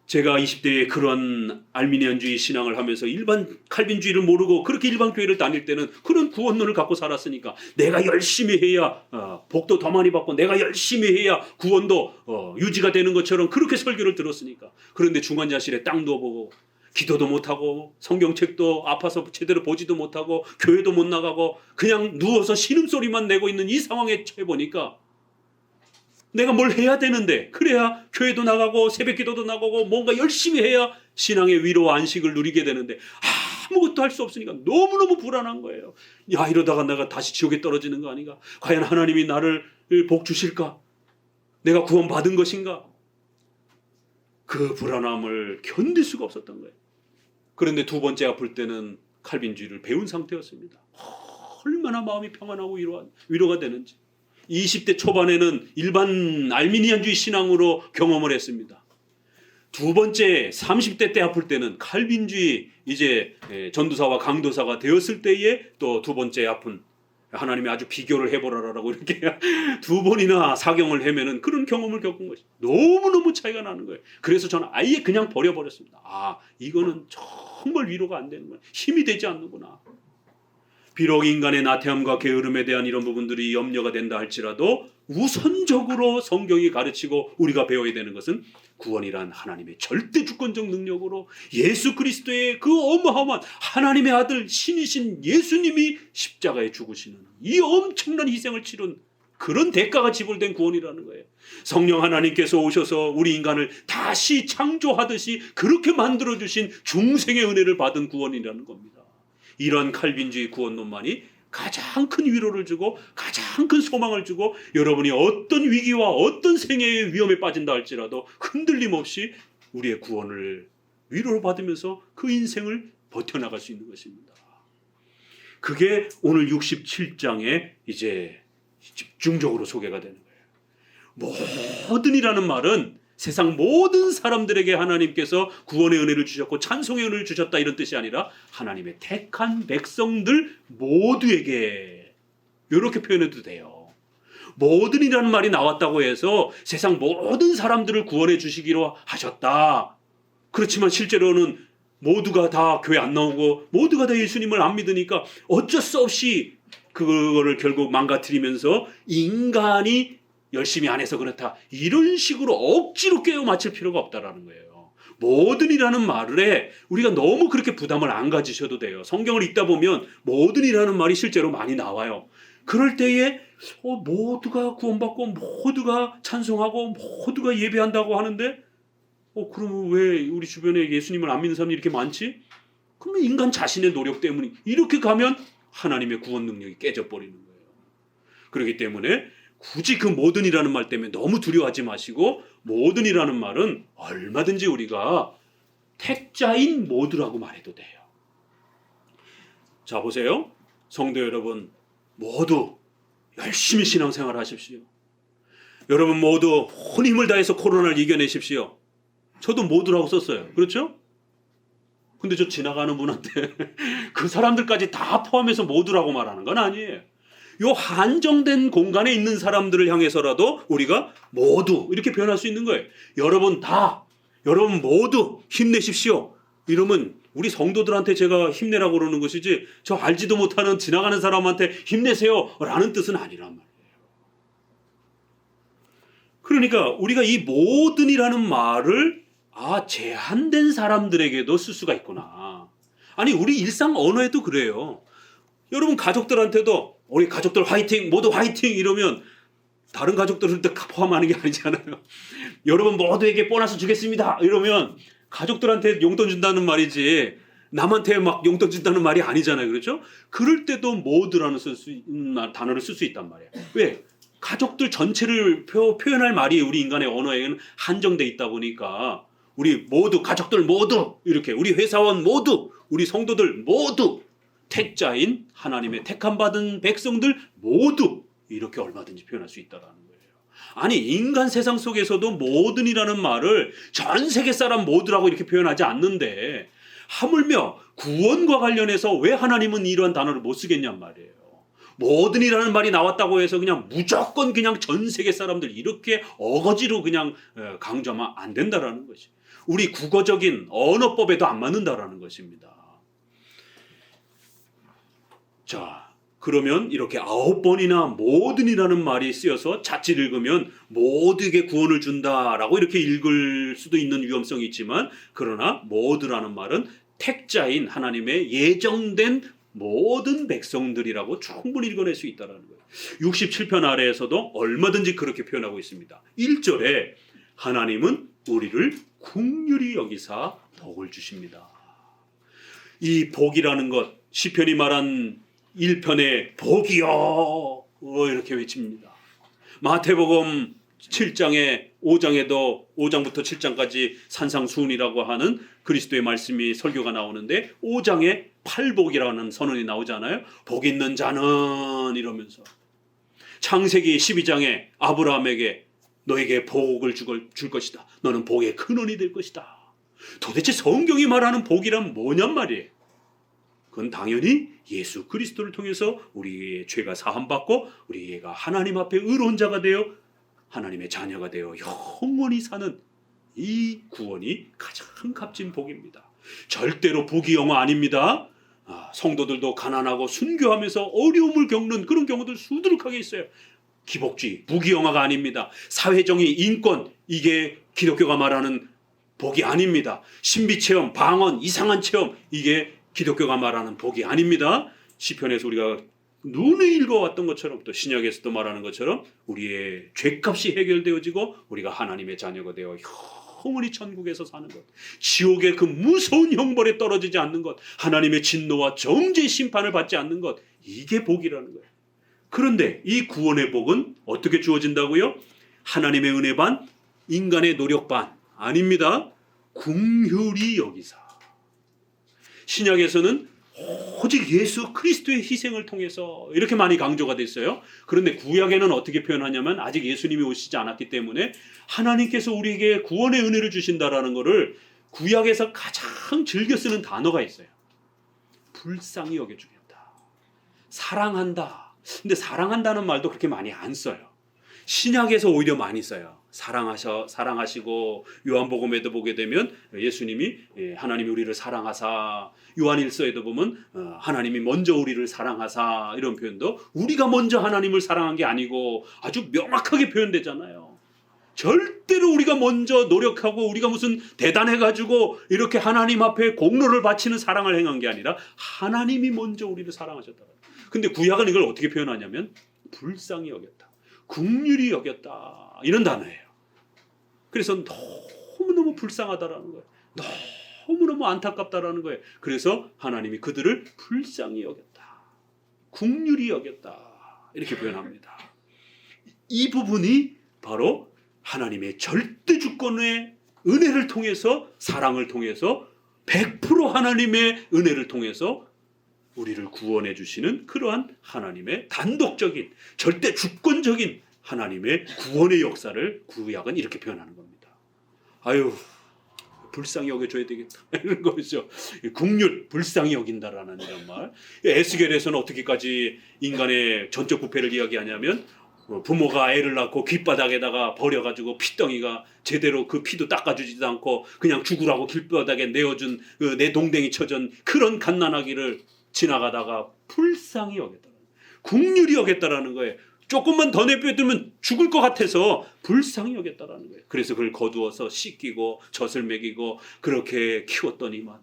제가 20대에 그런 알미니안주의 신앙을 하면서 일반 칼빈주의를 모르고 그렇게 일반 교회를 다닐 때는 그런 구원론을 갖고 살았으니까 내가 열심히 해야 복도 더 많이 받고 내가 열심히 해야 구원도 유지가 되는 것처럼 그렇게 설교를 들었으니까. 그런데 중환자실에 딱 누워보고 기도도 못하고 성경책도 아파서 제대로 보지도 못하고 교회도 못 나가고 그냥 누워서 신음소리만 내고 있는 이 상황에 처해 보니까 내가 뭘 해야 되는데 그래야 교회도 나가고 새벽기도도 나가고 뭔가 열심히 해야 신앙의 위로와 안식을 누리게 되는데 아무것도 할 수 없으니까 너무너무 불안한 거예요. 야, 이러다가 내가 다시 지옥에 떨어지는 거 아닌가? 과연 하나님이 나를 복 주실까? 내가 구원받은 것인가? 그 불안함을 견딜 수가 없었던 거예요. 그런데 두 번째 아플 때는 칼빈주의를 배운 상태였습니다. 얼마나 마음이 평안하고 위로가 되는지. 20대 초반에는 일반 알미니안주의 신앙으로 경험을 했습니다. 두 번째 30대 때 아플 때는 칼빈주의 이제 전도사와 강도사가 되었을 때에 또 두 번째 아픈 하나님이 아주 비교를 해보라라고 이렇게 두 번이나 사경을 헤매는 그런 경험을 겪은 것이 너무너무 차이가 나는 거예요. 그래서 저는 아예 그냥 버려버렸습니다. 아, 이거는 정말 위로가 안 되는 거야. 힘이 되지 않는구나. 비록 인간의 나태함과 게으름에 대한 이런 부분들이 염려가 된다 할지라도 우선적으로 성경이 가르치고 우리가 배워야 되는 것은 구원이란 하나님의 절대 주권적 능력으로 예수 그리스도의 그 어마어마한 하나님의 아들 신이신 예수님이 십자가에 죽으시는 이 엄청난 희생을 치른 그런 대가가 지불된 구원이라는 거예요. 성령 하나님께서 오셔서 우리 인간을 다시 창조하듯이 그렇게 만들어주신 중생의 은혜를 받은 구원이라는 겁니다. 이런 칼빈주의 구원론만이 가장 큰 위로를 주고 가장 큰 소망을 주고 여러분이 어떤 위기와 어떤 생애의 위험에 빠진다 할지라도 흔들림 없이 우리의 구원을 위로를 받으면서 그 인생을 버텨나갈 수 있는 것입니다. 그게 오늘 67장에 이제 집중적으로 소개가 되는 거예요. 모든이라는 말은 세상 모든 사람들에게 하나님께서 구원의 은혜를 주셨고 찬송의 은혜를 주셨다 이런 뜻이 아니라 하나님의 택한 백성들 모두에게 이렇게 표현해도 돼요. 모든이라는 말이 나왔다고 해서 세상 모든 사람들을 구원해 주시기로 하셨다. 그렇지만 실제로는 모두가 다 교회 안 나오고 모두가 다 예수님을 안 믿으니까 어쩔 수 없이 그거를 결국 망가뜨리면서 인간이 열심히 안 해서 그렇다. 이런 식으로 억지로 꿰어 맞출 필요가 없다라는 거예요. 모든이라는 말에 우리가 너무 그렇게 부담을 안 가지셔도 돼요. 성경을 읽다 보면 모든이라는 말이 실제로 많이 나와요. 그럴 때에 모두가 구원받고 모두가 찬송하고 모두가 예배한다고 하는데 그러면 왜 우리 주변에 예수님을 안 믿는 사람이 이렇게 많지? 그러면 인간 자신의 노력 때문에 이렇게 가면 하나님의 구원 능력이 깨져버리는 거예요. 그렇기 때문에 굳이 그 모든이라는 말 때문에 너무 두려워하지 마시고 모든이라는 말은 얼마든지 우리가 택자인 모두라고 말해도 돼요. 자, 보세요. 성도 여러분 모두 열심히 신앙생활 하십시오. 여러분 모두 온 힘을 다해서 코로나를 이겨내십시오. 저도 모두라고 썼어요. 그렇죠? 근데 저 지나가는 분한테 그 사람들까지 다 포함해서 모두라고 말하는 건 아니에요. 요 한정된 공간에 있는 사람들을 향해서라도 우리가 모두 이렇게 표현할 수 있는 거예요. 여러분 모두 힘내십시오. 이러면 우리 성도들한테 제가 힘내라고 그러는 것이지 저 알지도 못하는 지나가는 사람한테 힘내세요 라는 뜻은 아니란 말이에요. 그러니까 우리가 이 모든이라는 말을 제한된 사람들에게도 쓸 수가 있구나. 아니 우리 일상 언어에도 그래요. 여러분 가족들한테도 우리 가족들 화이팅, 모두 화이팅 이러면 다른 가족들을 포함하는 게 아니잖아요. 여러분 모두에게 보너스 주겠습니다 이러면 가족들한테 용돈 준다는 말이지 남한테 막 용돈 준다는 말이 아니잖아요. 그렇죠? 그럴 때도 모두라는 단어를 쓸 수 있단 말이에요. 왜? 가족들 전체를 표현할 말이 우리 인간의 언어에는 한정돼 있다 보니까 우리 모두 가족들 모두 이렇게 우리 회사원 모두 우리 성도들 모두 택자인 하나님의 택함받은 백성들 모두 이렇게 얼마든지 표현할 수 있다는 거예요. 아니 인간 세상 속에서도 모든이라는 말을 전 세계 사람 모두라고 이렇게 표현하지 않는데 하물며 구원과 관련해서 왜 하나님은 이러한 단어를 못 쓰겠냔 말이에요. 모든이라는 말이 나왔다고 해서 그냥 무조건 그냥 전 세계 사람들 이렇게 어거지로 그냥 강조하면 안 된다라는 것이 우리 국어적인 언어법에도 안 맞는다라는 것입니다. 자, 그러면 이렇게 9번이나 모든이라는 말이 쓰여서 자칫 읽으면 모두에게 구원을 준다라고 이렇게 읽을 수도 있는 위험성이 있지만 그러나 모두라는 말은 택자인 하나님의 예정된 모든 백성들이라고 충분히 읽어낼 수 있다는 거예요. 67편 아래에서도 얼마든지 그렇게 표현하고 있습니다. 1절에 하나님은 우리를 긍휼히 여기사 복을 주십니다. 이 복이라는 것, 시편이 말한 1편에 복이여 이렇게 외칩니다. 마태복음 7장에 5장에도 5장부터 7장까지 산상수훈이라고 하는 그리스도의 말씀이 설교가 나오는데 5장에 팔복이라는 선언이 나오잖아요. 복 있는 자는 이러면서 창세기 12장에 아브라함에게 너에게 복을 줄 것이다. 너는 복의 근원이 될 것이다. 도대체 성경이 말하는 복이란 뭐냔 말이에요. 그건 당연히 예수 그리스도를 통해서 우리의 죄가 사함받고 우리가 하나님 앞에 의로운 자가 되어 하나님의 자녀가 되어 영원히 사는 이 구원이 가장 값진 복입니다. 절대로 부귀영화 아닙니다. 성도들도 가난하고 순교하면서 어려움을 겪는 그런 경우들 수두룩하게 있어요. 기복주의, 부귀영화가 아닙니다. 사회정의, 인권, 이게 기독교가 말하는 복이 아닙니다. 신비체험, 방언, 이상한 체험, 이게 기독교가 말하는 복이 아닙니다. 시편에서 우리가 눈에 읽어왔던 것처럼 또 신약에서도 말하는 것처럼 우리의 죄값이 해결되어지고 우리가 하나님의 자녀가 되어 영원히 천국에서 사는 것, 지옥의 그 무서운 형벌에 떨어지지 않는 것, 하나님의 진노와 정죄의 심판을 받지 않는 것, 이게 복이라는 거예요. 그런데 이 구원의 복은 어떻게 주어진다고요? 하나님의 은혜 반, 인간의 노력 반 아닙니다. 긍휼히 여기사. 신약에서는 오직 예수 그리스도의 희생을 통해서 이렇게 많이 강조가 됐어요. 그런데 구약에는 어떻게 표현하냐면 아직 예수님이 오시지 않았기 때문에 하나님께서 우리에게 구원의 은혜를 주신다라는 것을 구약에서 가장 즐겨 쓰는 단어가 있어요. 불쌍히 여겨주겠다. 사랑한다. 근데 사랑한다는 말도 그렇게 많이 안 써요. 신약에서 오히려 많이 써요. 사랑하시고 요한복음에도 보게 되면 예수님이 하나님이 우리를 사랑하사, 요한일서에도 보면 하나님이 먼저 우리를 사랑하사 이런 표현도 우리가 먼저 하나님을 사랑한 게 아니고 아주 명확하게 표현되잖아요. 절대로 우리가 먼저 노력하고 우리가 무슨 대단해가지고 이렇게 하나님 앞에 공로를 바치는 사랑을 행한 게 아니라 하나님이 먼저 우리를 사랑하셨다. 근데 구약은 이걸 어떻게 표현하냐면 불쌍히 여겼다. 긍휼히 여겼다. 이런 단어예요. 그래서 너무너무 불쌍하다라는 거예요. 너무너무 안타깝다라는 거예요. 그래서 하나님이 그들을 불쌍히 여겼다. 긍휼히 여겼다. 이렇게 표현합니다. 이 부분이 바로 하나님의 절대 주권의 은혜를 통해서, 사랑을 통해서 100% 하나님의 은혜를 통해서 우리를 구원해 주시는 그러한 하나님의 단독적인 절대 주권적인 하나님의 구원의 역사를 구약은 이렇게 표현하는 겁니다. 아유, 불쌍히 여겨줘야 되겠다 이런 거죠. 긍휼, 불쌍히 여긴다라는 이런 말. 에스겔에서는 어떻게까지 인간의 전적 부패를 이야기하냐면 부모가 애를 낳고 귓바닥에다가 버려가지고 피덩이가 제대로 그 피도 닦아주지도 않고 그냥 죽으라고 길바닥에 내어준 그 내 동댕이 쳐준 그런 갓난아기를 지나가다가 불쌍히 여겼다. 긍휼히 여겼다라는 거예요. 조금만 더 내빼두면 죽을 것 같아서 불쌍히 여겼다라는 거예요. 그래서 그걸 거두어서 씻기고 젖을 먹이고 그렇게 키웠더니만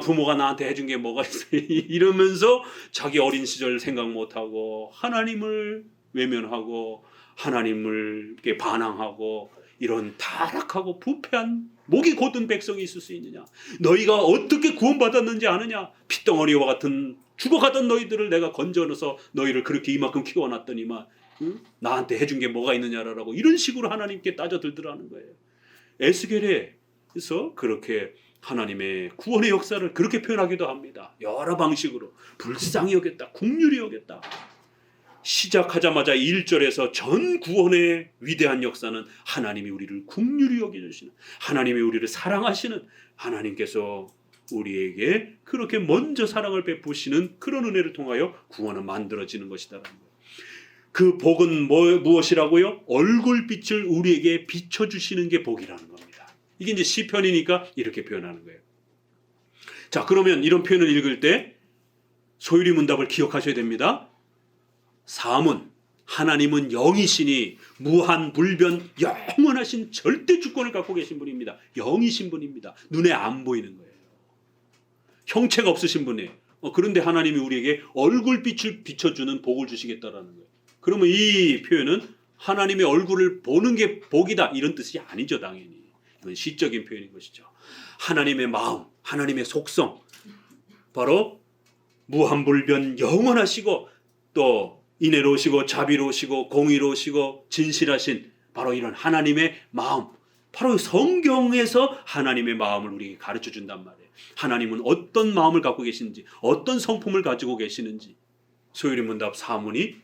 부모가 나한테 해준 게 뭐가 있어 이러면서 자기 어린 시절 생각 못하고 하나님을 외면하고 하나님을 반항하고 이런 타락하고 부패한 목이 곧은 백성이 있을 수 있느냐? 너희가 어떻게 구원받았는지 아느냐? 핏덩어리와 같은 죽어가던 너희들을 내가 건져넣어서 너희를 그렇게 이만큼 키워놨더니만 나한테 해준 게 뭐가 있느냐라고 이런 식으로 하나님께 따져들더라는 거예요. 에스겔에서 그렇게 하나님의 구원의 역사를 그렇게 표현하기도 합니다. 여러 방식으로 불쌍히 여겼다, 긍휼히 여겼다. 시작하자마자 1절에서 전 구원의 위대한 역사는 하나님이 우리를 긍휼히 여겨주시는, 하나님이 우리를 사랑하시는, 하나님께서 우리에게 그렇게 먼저 사랑을 베푸시는 그런 은혜를 통하여 구원은 만들어지는 것이다라는 거예요. 그 복은 무엇이라고요? 얼굴빛을 우리에게 비춰주시는 게 복이라는 겁니다. 이게 이제 시편이니까 이렇게 표현하는 거예요. 자, 그러면 이런 표현을 읽을 때 소유리 문답을 기억하셔야 됩니다. 사문, 하나님은 영이시니 무한 불변 영원하신 절대 주권을 갖고 계신 분입니다. 영이신 분입니다. 눈에 안 보이는 거예요. 형체가 없으신 분이에요. 그런데 하나님이 우리에게 얼굴빛을 비춰주는 복을 주시겠다라는 거예요. 그러면 이 표현은 하나님의 얼굴을 보는 게 복이다 이런 뜻이 아니죠. 당연히 이건 시적인 표현인 것이죠. 하나님의 마음, 하나님의 속성, 바로 무한불변 영원하시고 또 인애로우시고 자비로우시고 공의로우시고 진실하신 바로 이런 하나님의 마음, 바로 성경에서 하나님의 마음을 우리에게 가르쳐 준단 말이에요. 하나님은 어떤 마음을 갖고 계시는지, 어떤 성품을 가지고 계시는지 소요리문답 사문이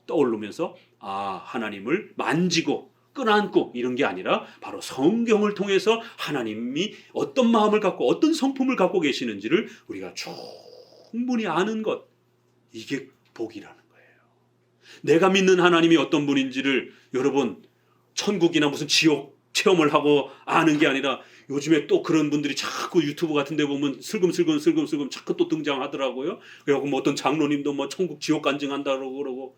떠오르면서 하나님을 만지고 끌어안고 이런 게 아니라 바로 성경을 통해서 하나님이 어떤 마음을 갖고 어떤 성품을 갖고 계시는지를 우리가 충분히 아는 것, 이게 복이라는 거예요. 내가 믿는 하나님이 어떤 분인지를 여러분 천국이나 무슨 지옥 체험을 하고 아는 게 아니라 요즘에 또 그런 분들이 자꾸 유튜브 같은 데 보면 슬금슬금 자꾸 또 등장하더라고요. 그래갖고 뭐 어떤 장로님도 뭐 천국 지옥 간증한다고 그러고,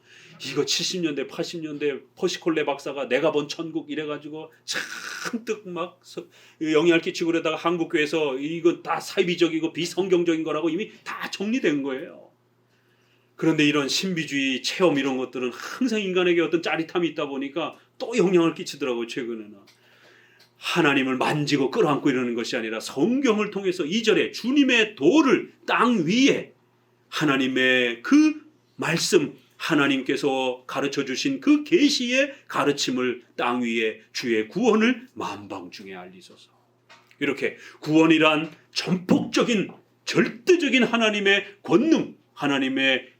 이거 70년대 80년대 퍼시콜레 박사가 내가 본 천국 이래가지고 잔뜩 막 영향을 끼치고 그러다가 한국교회에서 이건 다 사이비적이고 비성경적인 거라고 이미 다 정리된 거예요. 그런데 이런 신비주의 체험 이런 것들은 항상 인간에게 어떤 짜릿함이 있다 보니까 또 영향을 끼치더라고요. 최근에는 하나님을 만지고 끌어안고 이러는 것이 아니라 성경을 통해서 2절에 주님의 도를 땅 위에 하나님의 그 말씀, 하나님께서 가르쳐 주신 그 계시의 가르침을 땅 위에 주의 구원을 만방중에 알리소서. 이렇게 구원이란 전폭적인 절대적인 하나님의 권능, 하나님의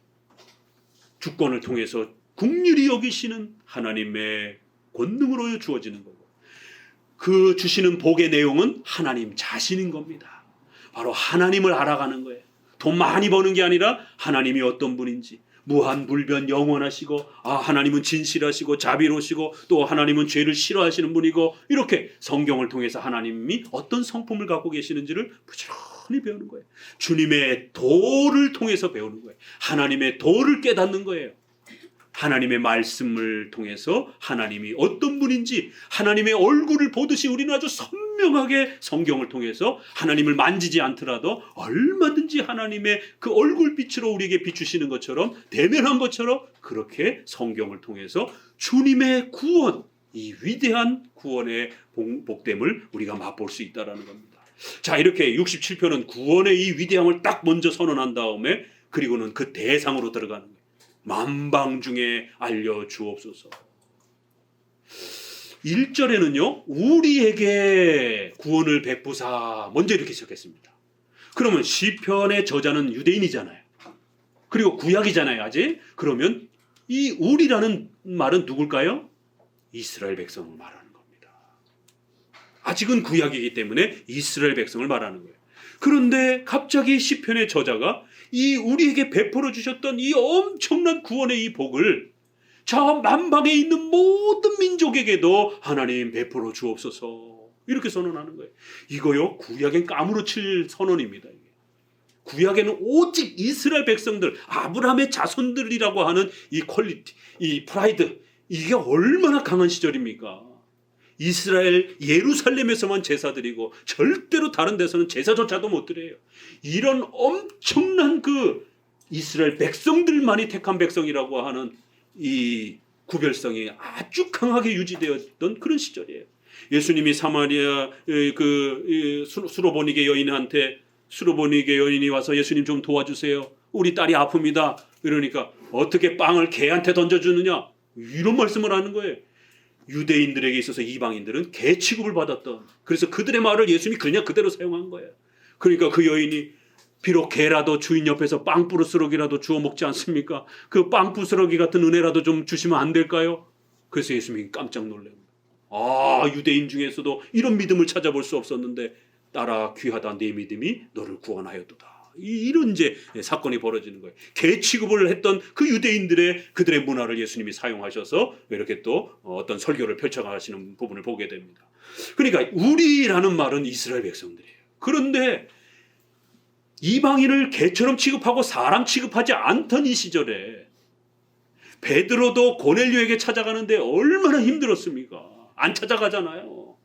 주권을 통해서 긍휼히 여기시는 하나님의 권능으로 주어지는 거고, 그 주시는 복의 내용은 하나님 자신인 겁니다. 바로 하나님을 알아가는 거예요. 돈 많이 버는 게 아니라 하나님이 어떤 분인지, 무한불변 영원하시고 하나님은 진실하시고 자비로우시고 또 하나님은 죄를 싫어하시는 분이고, 이렇게 성경을 통해서 하나님이 어떤 성품을 갖고 계시는지를 부지런히 배우는 거예요. 주님의 도를 통해서 배우는 거예요. 하나님의 도를 깨닫는 거예요. 하나님의 말씀을 통해서 하나님이 어떤 분인지 하나님의 얼굴을 보듯이 우리는 아주 선명하게 성경을 통해서 하나님을 만지지 않더라도 얼마든지 하나님의 그 얼굴빛으로 우리에게 비추시는 것처럼, 대면한 것처럼 그렇게 성경을 통해서 주님의 구원, 이 위대한 구원의 복됨을 우리가 맛볼 수 있다는 겁니다. 자, 이렇게 67편은 구원의 이 위대함을 딱 먼저 선언한 다음에 그리고는 그 대상으로 들어가는 거예요. 만방중에 알려주옵소서. 1절에는요 우리에게 구원을 베푸사 먼저 이렇게 시작했습니다. 그러면 시편의 저자는 유대인이잖아요. 그리고 구약이잖아요 아직. 그러면 이 우리라는 말은 누굴까요? 이스라엘 백성을 말하는 겁니다. 아직은 구약이기 때문에 이스라엘 백성을 말하는 거예요. 그런데 갑자기 시편의 저자가 이 우리에게 베풀어 주셨던 이 엄청난 구원의 이 복을 저 만방에 있는 모든 민족에게도 하나님 베풀어 주옵소서, 이렇게 선언하는 거예요. 이거요 구약엔 까무러칠 선언입니다. 구약에는 오직 이스라엘 백성들, 아브라함의 자손들이라고 하는 이 퀄리티, 이 프라이드, 이게 얼마나 강한 시절입니까? 이스라엘 예루살렘에서만 제사 드리고 절대로 다른 데서는 제사조차도 못 드려요. 이런 엄청난 그 이스라엘 백성들만이 택한 백성이라고 하는 이 구별성이 아주 강하게 유지되었던 그런 시절이에요. 예수님이 사마리아 그 수로보니게 여인한테, 수로보니게 여인이 와서 예수님 좀 도와주세요, 우리 딸이 아픕니다. 이러니까 어떻게 빵을 개한테 던져주느냐, 이런 말씀을 하는 거예요. 유대인들에게 있어서 이방인들은 개 취급을 받았던, 그래서 그들의 말을 예수님이 그냥 그대로 사용한 거예요. 그러니까 그 여인이 비록 개라도 주인 옆에서 빵 부스러기라도 주워 먹지 않습니까? 그 빵 부스러기 같은 은혜라도 좀 주시면 안 될까요? 그래서 예수님이 깜짝 놀래요. 유대인 중에서도 이런 믿음을 찾아볼 수 없었는데 딸아 귀하다, 네 믿음이 너를 구원하였도다. 이런 이제 사건이 벌어지는 거예요. 개 취급을 했던 그 유대인들의 그들의 문화를 예수님이 사용하셔서 이렇게 또 어떤 설교를 펼쳐가시는 부분을 보게 됩니다. 그러니까 우리라는 말은 이스라엘 백성들이에요. 그런데 이방인을 개처럼 취급하고 사람 취급하지 않던 이 시절에 베드로도 고넬료에게 찾아가는데 얼마나 힘들었습니까? 안 찾아가잖아요.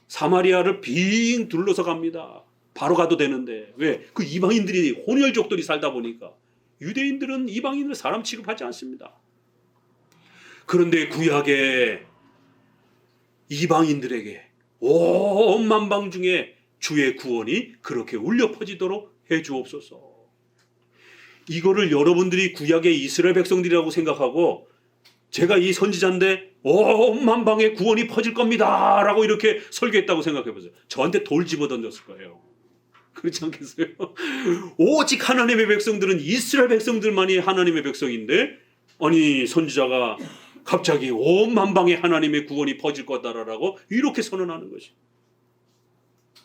사마리아를 빙 둘러서 갑니다. 바로 가도 되는데 왜? 그 이방인들이, 혼혈족들이 살다 보니까. 유대인들은 이방인을 사람 취급하지 않습니다. 그런데 구약의 이방인들에게 온 만방 중에 주의 구원이 그렇게 울려 퍼지도록 해 주옵소서. 이거를 여러분들이 구약의 이스라엘 백성들이라고 생각하고 제가 이 선지자인데 온 만방에 구원이 퍼질 겁니다 라고 이렇게 설교했다고 생각해 보세요. 저한테 돌 집어 던졌을 거예요. 그렇지 않겠어요? 오직 하나님의 백성들은 이스라엘 백성들만이 하나님의 백성인데, 아니 선지자가 갑자기 온 만방에 하나님의 구원이 퍼질 거다라고 이렇게 선언하는 것이.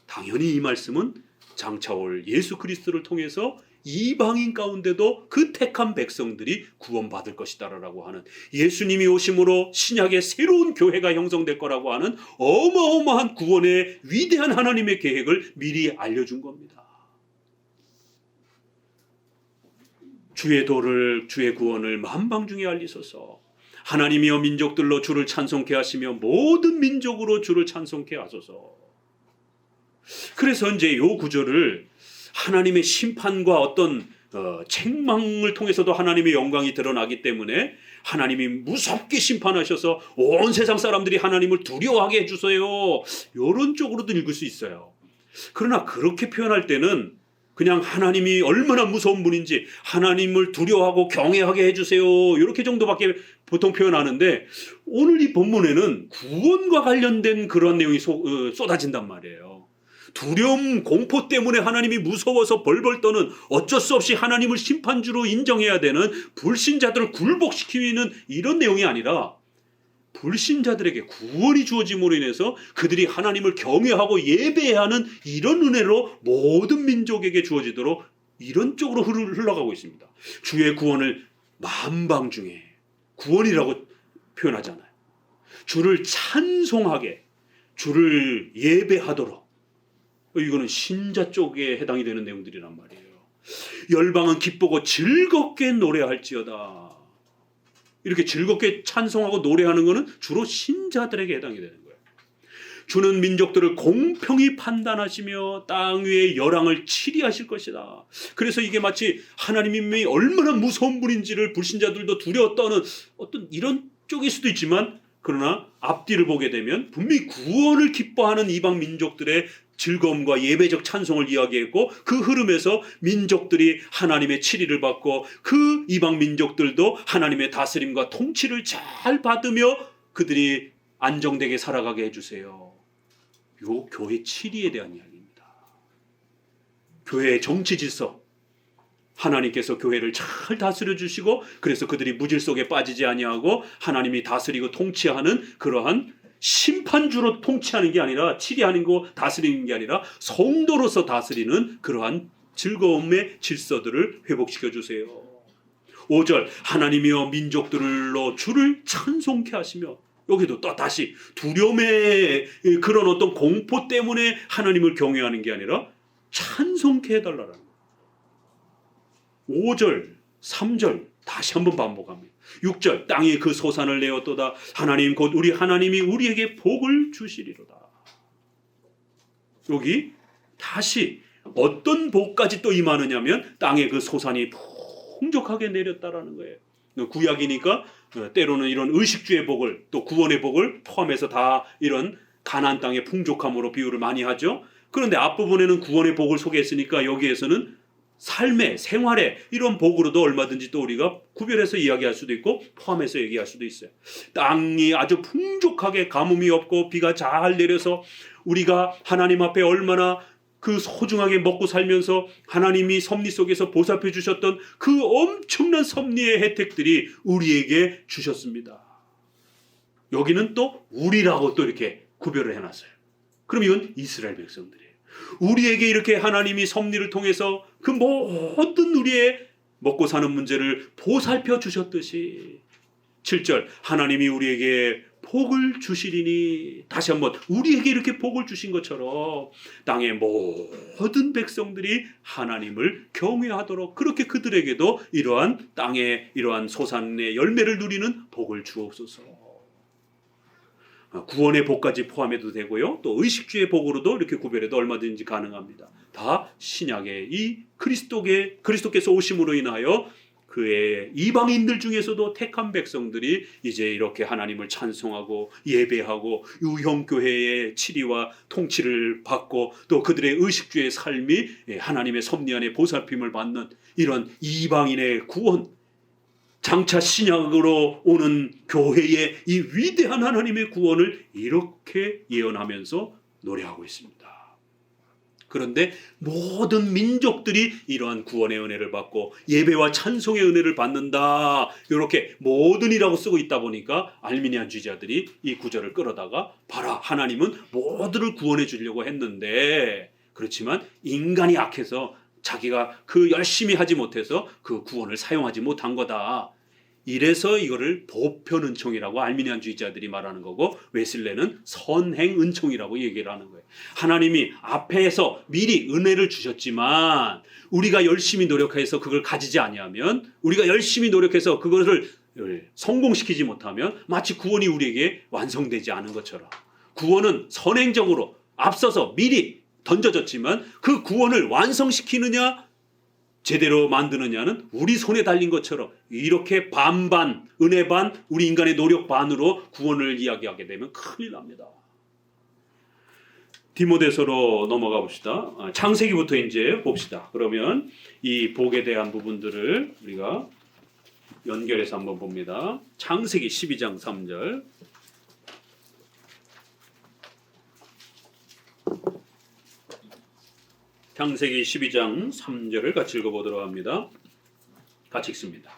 당연히 이 말씀은 장차올 예수 그리스도를 통해서 이방인 가운데도 그 택한 백성들이 구원받을 것이다라고 하는, 예수님이 오심으로 신약의 새로운 교회가 형성될 거라고 하는 어마어마한 구원의 위대한 하나님의 계획을 미리 알려준 겁니다. 주의 도를, 주의 구원을 만방중에 알리소서. 하나님이여 민족들로 주를 찬송케 하시며 모든 민족으로 주를 찬송케 하소서. 그래서 이제 이 구절을 하나님의 심판과 어떤 책망을 통해서도 하나님의 영광이 드러나기 때문에 하나님이 무섭게 심판하셔서 온 세상 사람들이 하나님을 두려워하게 해주세요, 이런 쪽으로도 읽을 수 있어요. 그러나 그렇게 표현할 때는 그냥 하나님이 얼마나 무서운 분인지 하나님을 두려워하고 경외하게 해주세요 이렇게 정도밖에 보통 표현하는데, 오늘 이 본문에는 구원과 관련된 그런 내용이 쏟아진단 말이에요. 두려움, 공포 때문에 하나님이 무서워서 벌벌 떠는, 어쩔 수 없이 하나님을 심판주로 인정해야 되는 불신자들을 굴복시키는 이런 내용이 아니라, 불신자들에게 구원이 주어짐으로 인해서 그들이 하나님을 경외하고 예배해야 하는 이런 은혜로 모든 민족에게 주어지도록 이런 쪽으로 흘러가고 있습니다. 주의 구원을 만방중에, 구원이라고 표현하잖아요. 주를 찬송하게, 주를 예배하도록. 이거는 신자 쪽에 해당이 되는 내용들이란 말이에요. 열방은 기쁘고 즐겁게 노래할지어다. 이렇게 즐겁게 찬송하고 노래하는 것은 주로 신자들에게 해당이 되는 거예요. 주는 민족들을 공평히 판단하시며 땅 위에 열왕을 치리하실 것이다. 그래서 이게 마치 하나님이 얼마나 무서운 분인지를 불신자들도 두려워 떠는 어떤 이런 쪽일 수도 있지만, 그러나 앞뒤를 보게 되면 분명히 구원을 기뻐하는 이방 민족들의 즐거움과 예배적 찬송을 이야기했고, 그 흐름에서 민족들이 하나님의 치리를 받고 그 이방 민족들도 하나님의 다스림과 통치를 잘 받으며 그들이 안정되게 살아가게 해주세요. 요 교회 치리에 대한 이야기입니다. 교회의 정치 질서, 하나님께서 교회를 잘 다스려 주시고, 그래서 그들이 무질 속에 빠지지 아니하고 하나님이 다스리고 통치하는 그러한 심판주로 통치하는 게 아니라, 치리하는 거 다스리는 게 아니라 성도로서 다스리는 그러한 즐거움의 질서들을 회복시켜 주세요. 5절 하나님이여 민족들로 주를 찬송케 하시며, 여기도 또 다시 두려움의 그런 어떤 공포 때문에 하나님을 경외하는 게 아니라 찬송케 해달라는 거예요. 5절 3절 다시 한번 반복합니다. 6절 땅이 그 소산을 내었도다. 하나님 곧 우리 하나님이 우리에게 복을 주시리로다. 여기 다시 어떤 복까지 또 임하느냐면 땅에 그 소산이 풍족하게 내렸다라는 거예요. 구약이니까 때로는 이런 의식주의 복을, 또 구원의 복을 포함해서 다 이런 가나안 땅의 풍족함으로 비유를 많이 하죠. 그런데 앞부분에는 구원의 복을 소개했으니까 여기에서는 삶의, 생활의 이런 복으로도 얼마든지 또 우리가 구별해서 이야기할 수도 있고 포함해서 얘기할 수도 있어요. 땅이 아주 풍족하게 가뭄이 없고 비가 잘 내려서 우리가 하나님 앞에 얼마나 그 소중하게 먹고 살면서 하나님이 섭리 속에서 보살펴 주셨던 그 엄청난 섭리의 혜택들이 우리에게 주셨습니다. 여기는 또 우리라고 또 이렇게 구별을 해놨어요. 그럼 이건 이스라엘 백성들이에요. 우리에게 이렇게 하나님이 섭리를 통해서 그 모든 우리의 먹고 사는 문제를 보살펴 주셨듯이, 7절 하나님이 우리에게 복을 주시리니, 다시 한번 우리에게 이렇게 복을 주신 것처럼 땅의 모든 백성들이 하나님을 경외하도록 그렇게 그들에게도 이러한 땅의 이러한 소산의 열매를 누리는 복을 주옵소서. 구원의 복까지 포함해도 되고요, 또 의식주의 복으로도 이렇게 구별해도 얼마든지 가능합니다. 다 신약의 이 그리스도께서 오심으로 인하여 그의 이방인들 중에서도 택한 백성들이 이제 이렇게 하나님을 찬송하고 예배하고 유형교회의 치리와 통치를 받고 또 그들의 의식주의 삶이 하나님의 섭리 안에 보살핌을 받는 이런 이방인의 구원, 장차 신약으로 오는 교회의 이 위대한 하나님의 구원을 이렇게 예언하면서 노래하고 있습니다. 그런데 모든 민족들이 이러한 구원의 은혜를 받고 예배와 찬송의 은혜를 받는다, 이렇게 모든이라고 쓰고 있다 보니까 알미니안주의자들이 이 구절을 끌어다가 봐라, 하나님은 모두를 구원해 주려고 했는데 그렇지만 인간이 악해서 자기가 그 열심히 하지 못해서 그 구원을 사용하지 못한 거다. 이래서 이거를 보편은총이라고 알미니안주의자들이 말하는 거고, 웨슬레는 선행은총이라고 얘기를 하는 거예요. 하나님이 앞에서 미리 은혜를 주셨지만 우리가 열심히 노력해서 그걸 가지지 아니하면, 우리가 열심히 노력해서 그것을 성공시키지 못하면 마치 구원이 우리에게 완성되지 않은 것처럼, 구원은 선행적으로 앞서서 미리 던져졌지만 그 구원을 완성시키느냐 제대로 만드느냐는 우리 손에 달린 것처럼 이렇게 반반, 은혜 반, 우리 인간의 노력 반으로 구원을 이야기하게 되면 큰일 납니다. 디모데서로 넘어가 봅시다. 창세기부터 이제 봅시다. 그러면 이 복에 대한 부분들을 우리가 연결해서 한번 봅니다. 창세기 12장 3절. 창세기 12장 3절을 같이 읽어보도록 합니다. 같이 읽습니다.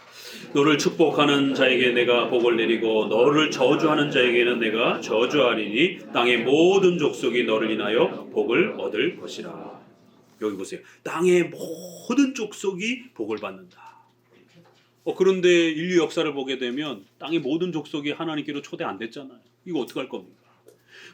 너를 축복하는 자에게 내가 복을 내리고 너를 저주하는 자에게는 내가 저주하리니 땅의 모든 족속이 너를 인하여 복을 얻을 것이라. 여기 보세요. 땅의 모든 족속이 복을 받는다. 그런데 인류 역사를 보게 되면 땅의 모든 족속이 하나님께로 초대 안 됐잖아요. 이거 어떡할 겁니까?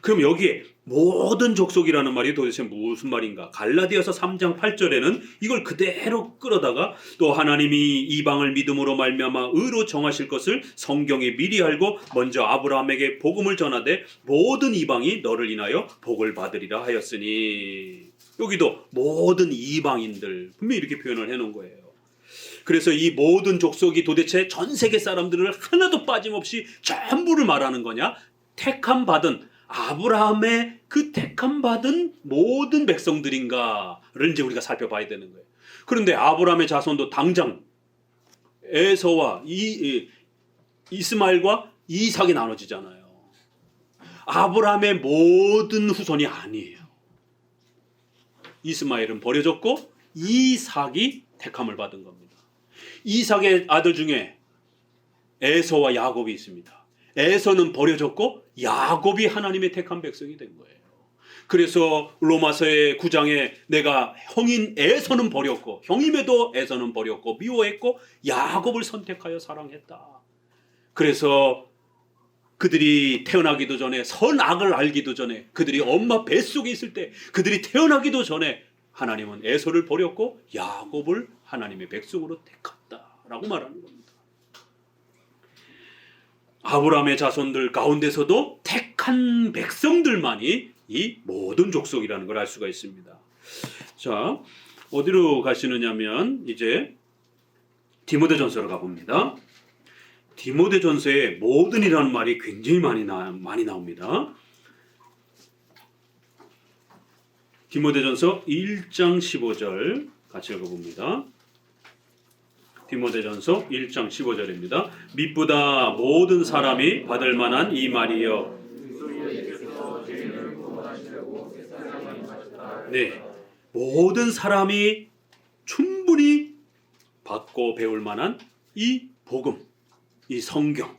그럼 여기에 모든 족속이라는 말이 도대체 무슨 말인가? 갈라디아서 3장 8절에는 이걸 그대로 끌어다가 또 하나님이 이방을 믿음으로 말미암아 의로 정하실 것을 성경에 미리 알고 먼저 아브라함에게 복음을 전하되 모든 이방이 너를 인하여 복을 받으리라 하였으니, 여기도 모든 이방인들 분명히 이렇게 표현을 해놓은 거예요. 그래서 이 모든 족속이 도대체 전 세계 사람들을 하나도 빠짐없이 전부를 말하는 거냐? 택함 받은 아브라함의 그 택함 받은 모든 백성들인가를 이제 우리가 살펴봐야 되는 거예요. 그런데 아브라함의 자손도 당장 에서와 이스마엘과 이삭이 나눠지잖아요. 아브라함의 모든 후손이 아니에요. 이스마엘은 버려졌고 이삭이 택함을 받은 겁니다. 이삭의 아들 중에 에서와 야곱이 있습니다. 에서는 버려졌고 야곱이 하나님의 택한 백성이 된 거예요. 그래서 로마서의 9장에 내가 형인 에서는 버렸고 형임에도 에서는 버렸고 미워했고 야곱을 선택하여 사랑했다. 그래서 그들이 태어나기도 전에, 선악을 알기도 전에, 그들이 엄마 뱃속에 있을 때, 그들이 태어나기도 전에 하나님은 에서를 버렸고 야곱을 하나님의 백성으로 택했다라고 말하는 겁니다. 아브라함의 자손들 가운데서도 택한 백성들만이 이 모든 족속이라는 걸 알 수가 있습니다. 자, 어디로 가시느냐면 이제 디모데전서로 가봅니다. 디모데전서에 모든이라는 말이 굉장히 많이 나옵니다. 디모데전서 1장 15절 같이 읽어봅니다. 디모데전서 1장 15절입니다. 밑보다 모든 사람이 받을 만한 이 말이여. 네, 모든 사람이 충분히 받고 배울 만한 이 복음, 이 성경.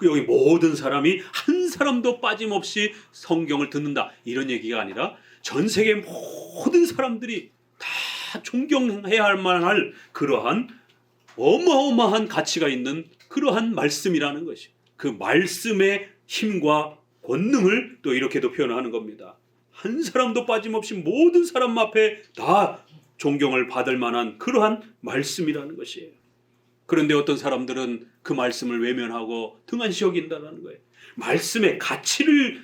여기 모든 사람이 한 사람도 빠짐없이 성경을 듣는다, 이런 얘기가 아니라 전 세계 모든 사람들이 다 존경해야 할 만한 그러한 어마어마한 가치가 있는 그러한 말씀이라는 것이, 그 말씀의 힘과 권능을 또 이렇게도 표현하는 겁니다. 한 사람도 빠짐없이 모든 사람 앞에 다 존경을 받을 만한 그러한 말씀이라는 것이에요. 그런데 어떤 사람들은 그 말씀을 외면하고 등한시 여긴다는 거예요. 말씀의 가치를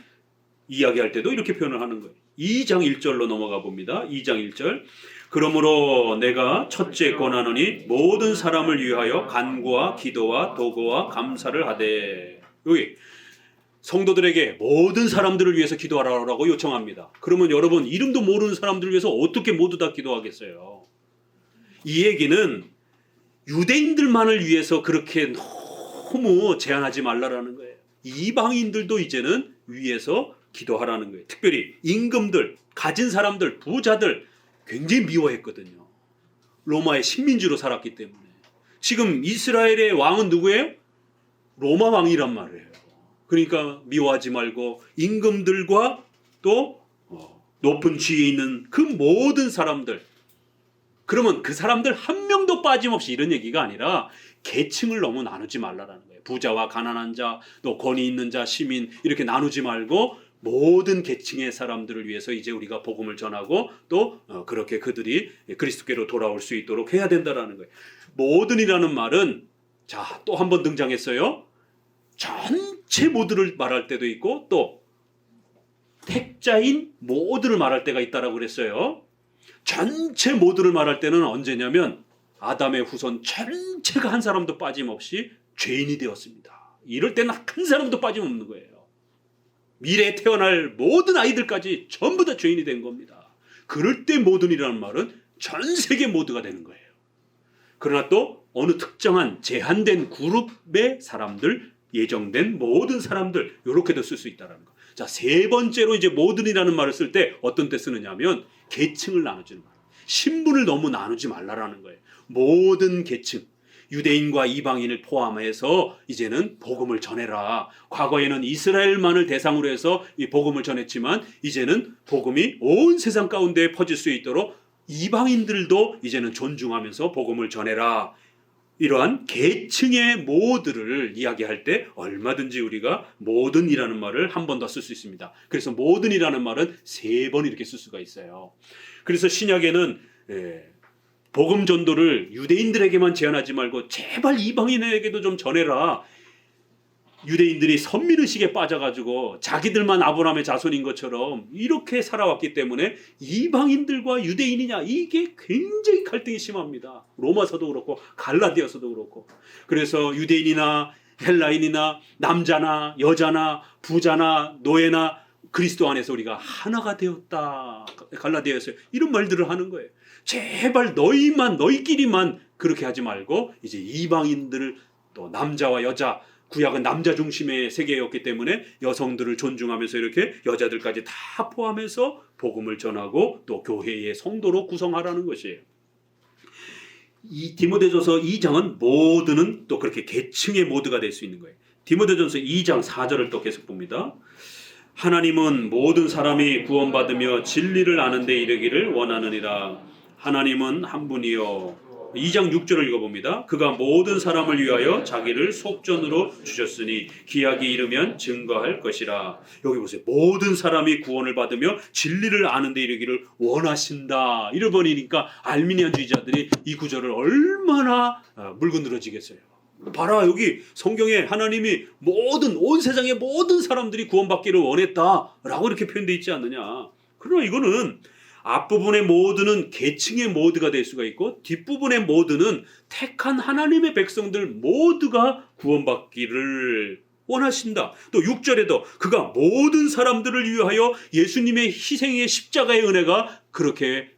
이야기할 때도 이렇게 표현을 하는 거예요. 2장 1절로 넘어가 봅니다. 2장 1절. 그러므로 내가 첫째 권하노니 모든 사람을 위하여 간구와 기도와 도구와 감사를 하되. 여기 성도들에게 모든 사람들을 위해서 기도하라고 요청합니다. 그러면 여러분, 이름도 모르는 사람들을 위해서 어떻게 모두 다 기도하겠어요? 이 얘기는 유대인들만을 위해서 그렇게 너무 제한하지 말라라는 거예요. 이방인들도 이제는 위해서 기도하라는 거예요. 특별히 임금들, 가진 사람들, 부자들 굉장히 미워했거든요. 로마의 식민지로 살았기 때문에. 지금 이스라엘의 왕은 누구예요? 로마 왕이란 말이에요. 그러니까 미워하지 말고 임금들과 또 높은 지위에 있는 그 모든 사람들, 그러면 그 사람들 한 명도 빠짐없이, 이런 얘기가 아니라 계층을 너무 나누지 말라라는 거예요. 부자와 가난한 자, 또 권위 있는 자, 시민, 이렇게 나누지 말고 모든 계층의 사람들을 위해서 이제 우리가 복음을 전하고 또 그렇게 그들이 그리스도께로 돌아올 수 있도록 해야 된다라는 거예요. 모든이라는 말은, 자, 또 한 번 등장했어요. 전체 모두를 말할 때도 있고 또 택자인 모두를 말할 때가 있다라고 그랬어요. 전체 모두를 말할 때는 언제냐면 아담의 후손 전체가 한 사람도 빠짐없이 죄인이 되었습니다. 이럴 때는 한 사람도 빠짐없는 거예요. 미래에 태어날 모든 아이들까지 전부 다 죄인이 된 겁니다. 그럴 때 모든이라는 말은 전 세계 모두가 되는 거예요. 그러나 또 어느 특정한 제한된 그룹의 사람들, 예정된 모든 사람들, 이렇게도 쓸 수 있다는 거. 자, 세 번째로 이제 모든이라는 말을 쓸 때 어떤 때 쓰느냐면 계층을 나누지는 말. 신분을 너무 나누지 말라라는 거예요. 모든 계층, 유대인과 이방인을 포함해서 이제는 복음을 전해라. 과거에는 이스라엘만을 대상으로 해서 이 복음을 전했지만 이제는 복음이 온 세상 가운데 퍼질 수 있도록 이방인들도 이제는 존중하면서 복음을 전해라. 이러한 계층의 모두를 이야기할 때 얼마든지 우리가 모든이라는 말을 한 번 더 쓸 수 있습니다. 그래서 모든이라는 말은 3번 이렇게 쓸 수가 있어요. 그래서 신약에는 복음 전도를 유대인들에게만 제한하지 말고 제발 이방인에게도 좀 전해라. 유대인들이 선민의식에 빠져가지고 자기들만 아브라함의 자손인 것처럼 이렇게 살아왔기 때문에 이방인들과 유대인이냐, 이게 굉장히 갈등이 심합니다. 로마서도 그렇고 갈라디아서도 그렇고. 그래서 유대인이나 헬라인이나 남자나 여자나 부자나 노예나 그리스도 안에서 우리가 하나가 되었다. 갈라디아에서 이런 말들을 하는 거예요. 제발 너희끼리만 그렇게 하지 말고 이제 이방인들을, 또 남자와 여자, 구약은 남자 중심의 세계였기 때문에 여성들을 존중하면서 이렇게 여자들까지 다 포함해서 복음을 전하고 또 교회의 성도로 구성하라는 것이에요. 이 디모데전서 2장은 모두는 또 그렇게 계층의 모두가 될 수 있는 거예요. 디모데전서 2장 4절을 또 계속 봅니다. 하나님은 모든 사람이 구원받으며 진리를 아는 데 이르기를 원하느니라. 하나님은 한 분이요. 2장 6절을 읽어봅니다. 그가 모든 사람을 위하여 자기를 속전으로 주셨으니 기약이 이르면 증거할 것이라. 여기 보세요. 모든 사람이 구원을 받으며 진리를 아는 데 이르기를 원하신다. 이러버리니까 알미니안주의자들이 이 구절을 얼마나 물건드러지겠어요. 봐라, 여기 성경에 하나님이 온 세상의 모든 사람들이 구원받기를 원했다라고 이렇게 표현되어 있지 않느냐. 그러나 이거는 앞부분의 모두는 계층의 모두가 될 수가 있고 뒷부분의 모두는 택한 하나님의 백성들 모두가 구원받기를 원하신다. 또 6절에도 그가 모든 사람들을 위하여 예수님의 희생의 십자가의 은혜가 그렇게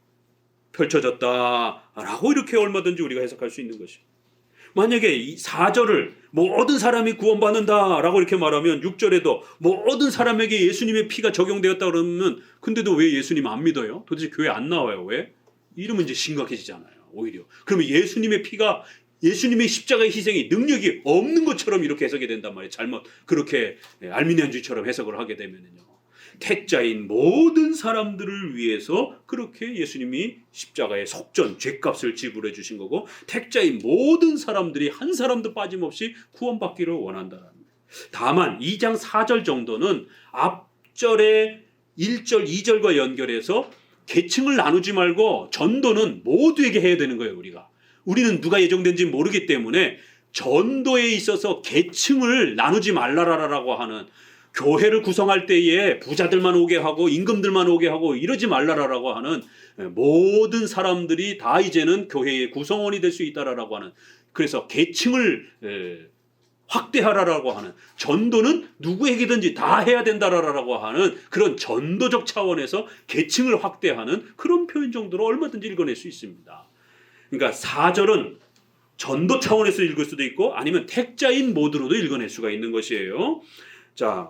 펼쳐졌다라고 이렇게 얼마든지 우리가 해석할 수 있는 것이죠. 만약에 이 4절을 모든 사람이 구원받는다라고 이렇게 말하면 6절에도 모든 사람에게 예수님의 피가 적용되었다 그러면, 근데도 왜 예수님 안 믿어요? 도대체 교회 안 나와요? 왜? 이러면 이제 심각해지잖아요. 오히려. 그러면 예수님의 피가, 예수님의 십자가의 희생이 능력이 없는 것처럼 이렇게 해석이 된단 말이에요. 잘못 그렇게 알미니안주의처럼 해석을 하게 되면요. 택자인 모든 사람들을 위해서 그렇게 예수님이 십자가의 속전, 죄값을 지불해 주신 거고, 택자인 모든 사람들이 한 사람도 빠짐없이 구원받기를 원한다는 거예요. 다만 2장 4절 정도는 앞절의 1절, 2절과 연결해서 계층을 나누지 말고 전도는 모두에게 해야 되는 거예요. 우리는 누가 예정된지 모르기 때문에 전도에 있어서 계층을 나누지 말라라고 하는, 교회를 구성할 때에 부자들만 오게 하고 임금들만 오게 하고 이러지 말라라고 하는 모든 사람들이 다 이제는 교회의 구성원이 될 수 있다라고 하는, 그래서 계층을 확대하라라고 하는, 전도는 누구에게든지 다 해야 된다라고 하는 그런 전도적 차원에서 계층을 확대하는 그런 표현 정도로 얼마든지 읽어낼 수 있습니다. 그러니까 4절은 전도 차원에서 읽을 수도 있고 아니면 택자인 모드로도 읽어낼 수가 있는 것이에요. 자,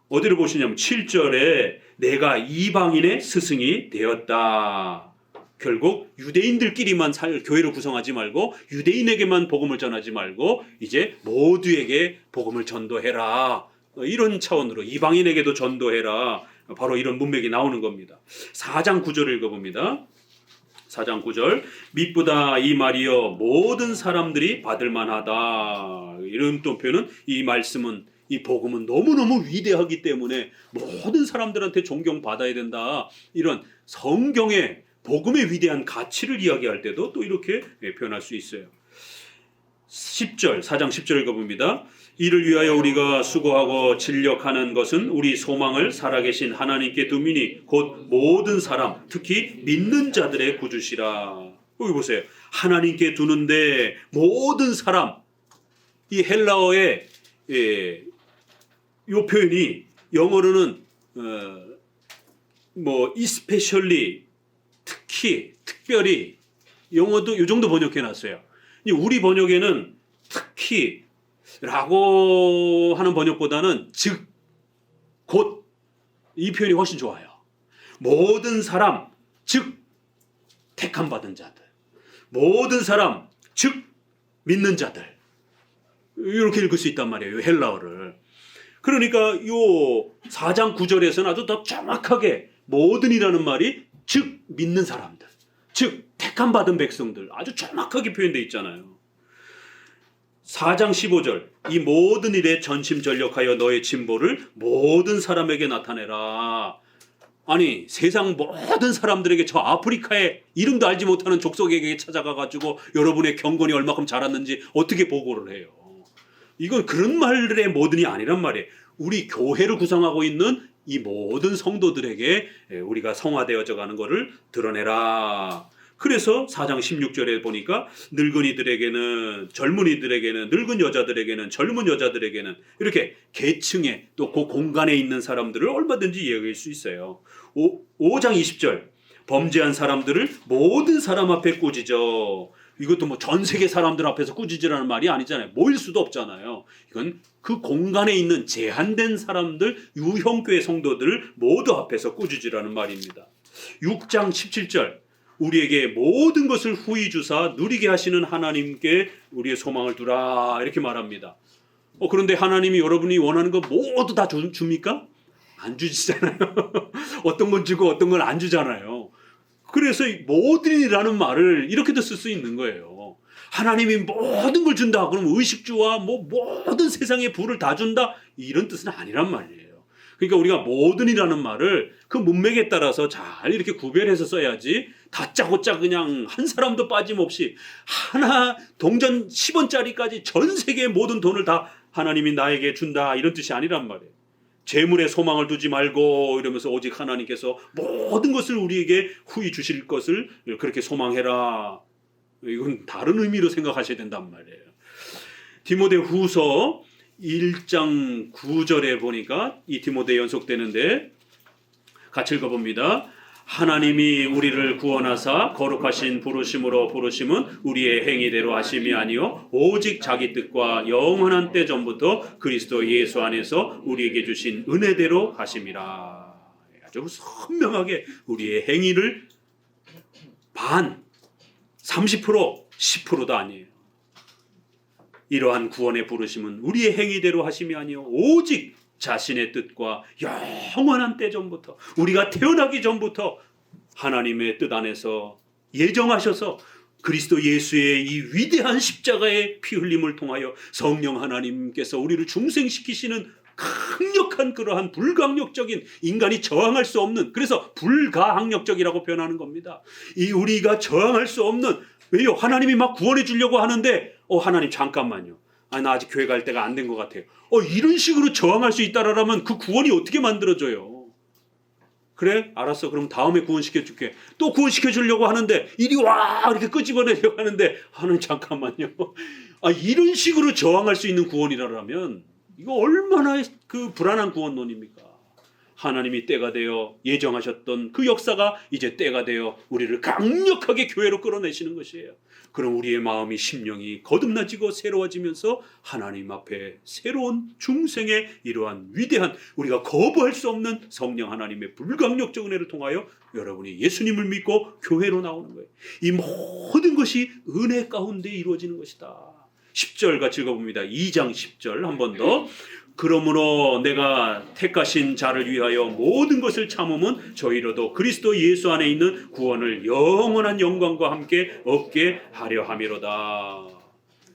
어디를 보시냐면 7절에 내가 이방인의 스승이 되었다. 결국 유대인들끼리만 교회를 구성하지 말고 유대인에게만 복음을 전하지 말고 이제 모두에게 복음을 전도해라. 이런 차원으로 이방인에게도 전도해라. 바로 이런 문맥이 나오는 겁니다. 4장 9절을 읽어봅니다. 4장 9절 미쁘다 이 말이여 모든 사람들이 받을 만하다. 이런 또 표현은 이 말씀은 이 복음은 너무너무 위대하기 때문에 모든 사람들한테 존경받아야 된다. 이런 성경의 복음의 위대한 가치를 이야기할 때도 또 이렇게 표현할 수 있어요. 10절, 4장 10절 읽어봅니다. 이를 위하여 우리가 수고하고 진력하는 것은 우리 소망을 살아계신 하나님께 두미니 곧 모든 사람, 특히 믿는 자들의 구주시라. 여기 보세요. 하나님께 두는데 모든 사람. 이 헬라어의 이 표현이 영어로는 especially 특히, 특별히, 영어도 이 정도 번역해 놨어요. 우리 번역에는 특히 라고 하는 번역보다는 즉, 곧, 이 표현이 훨씬 좋아요. 모든 사람, 즉, 택함 받은 자들. 모든 사람, 즉, 믿는 자들. 이렇게 읽을 수 있단 말이에요. 헬라어를. 그러니까 요 4장 9절에서는 아주 더 정확하게 모든이라는 말이 즉 믿는 사람들, 즉 택함 받은 백성들 아주 정확하게 표현되어 있잖아요. 4장 15절 이 모든 일에 전심전력하여 너의 진보를 모든 사람에게 나타내라. 아니 세상 모든 사람들에게 저 아프리카의 이름도 알지 못하는 족속에게 찾아가가지고 여러분의 경건이 얼마큼 자랐는지 어떻게 보고를 해요. 이건 그런 말의 모든이 아니란 말이에요. 우리 교회를 구성하고 있는 이 모든 성도들에게 우리가 성화되어져 가는 것을 드러내라. 그래서 4장 16절에 보니까 늙은이들에게는, 젊은이들에게는, 늙은 여자들에게는, 젊은 여자들에게는 이렇게 계층에 또 그 공간에 있는 사람들을 얼마든지 이야기할 수 있어요. 5장 20절 범죄한 사람들을 모든 사람 앞에 꾸짖어. 이것도 뭐 전 세계 사람들 앞에서 꾸짖으라는 말이 아니잖아요. 모일 수도 없잖아요. 이건 그 공간에 있는 제한된 사람들, 유형교회 성도들을 모두 앞에서 꾸짖으라는 말입니다. 6장 17절 우리에게 모든 것을 후히 주사 누리게 하시는 하나님께 우리의 소망을 두라. 이렇게 말합니다. 그런데 하나님이 여러분이 원하는 거 모두 다 줍니까? 안 주시잖아요. 어떤 건 주고 어떤 건 안 주잖아요. 그래서 모든이라는 말을 이렇게도 쓸 수 있는 거예요. 하나님이 모든 걸 준다. 그럼 의식주와 모든 세상의 부를 다 준다. 이런 뜻은 아니란 말이에요. 그러니까 우리가 모든이라는 말을 그 문맥에 따라서 잘 이렇게 구별해서 써야지 다짜고짜 그냥 한 사람도 빠짐없이 하나 동전 10원짜리까지 전 세계의 모든 돈을 다 하나님이 나에게 준다. 이런 뜻이 아니란 말이에요. 재물에 소망을 두지 말고 이러면서 오직 하나님께서 모든 것을 우리에게 후히 주실 것을 그렇게 소망해라. 이건 다른 의미로 생각하셔야 된단 말이에요. 디모데후서 1장 9절에 보니까 이 디모데 연속되는데 같이 읽어봅니다. 하나님이 우리를 구원하사 거룩하신 부르심으로 부르심은 우리의 행위대로 하심이 아니요 오직 자기 뜻과 영원한 때 전부터 그리스도 예수 안에서 우리에게 주신 은혜대로 하심이라. 아주 선명하게 우리의 행위를 반 30% 10%도 아니에요. 이러한 구원의 부르심은 우리의 행위대로 하심이 아니요 오직 자신의 뜻과 영원한 때 전부터 우리가 태어나기 전부터 하나님의 뜻 안에서 예정하셔서 그리스도 예수의 이 위대한 십자가의 피 흘림을 통하여 성령 하나님께서 우리를 중생시키시는 강력한 그러한 불강력적인 인간이 저항할 수 없는, 그래서 불가항력적이라고 표현하는 겁니다. 이 우리가 저항할 수 없는, 왜요? 하나님이 막 구원해 주려고 하는데 하나님 잠깐만요. 나 아직 교회 갈 때가 안 된 것 같아요. 이런 식으로 저항할 수 있다라면 그 구원이 어떻게 만들어져요? 그래? 알았어. 그럼 다음에 구원시켜줄게. 또 구원시켜주려고 하는데 이리 와! 이렇게 끄집어내려고 하는데 하나님 잠깐만요. 이런 식으로 저항할 수 있는 구원이라면 이거 얼마나 그 불안한 구원론입니까? 하나님이 때가 되어 예정하셨던 그 역사가 이제 때가 되어 우리를 강력하게 교회로 끌어내시는 것이에요. 그럼 우리의 마음이 심령이 거듭나지고 새로워지면서 하나님 앞에 새로운 중생의 이러한 위대한 우리가 거부할 수 없는 성령 하나님의 불강력적 은혜를 통하여 여러분이 예수님을 믿고 교회로 나오는 거예요. 이 모든 것이 은혜 가운데 이루어지는 것이다. 10절 같이 읽어봅니다. 2장 10절 한 번 더. 그러므로 내가 택하신 자를 위하여 모든 것을 참음은 저희로도 그리스도 예수 안에 있는 구원을 영원한 영광과 함께 얻게 하려 함이로다.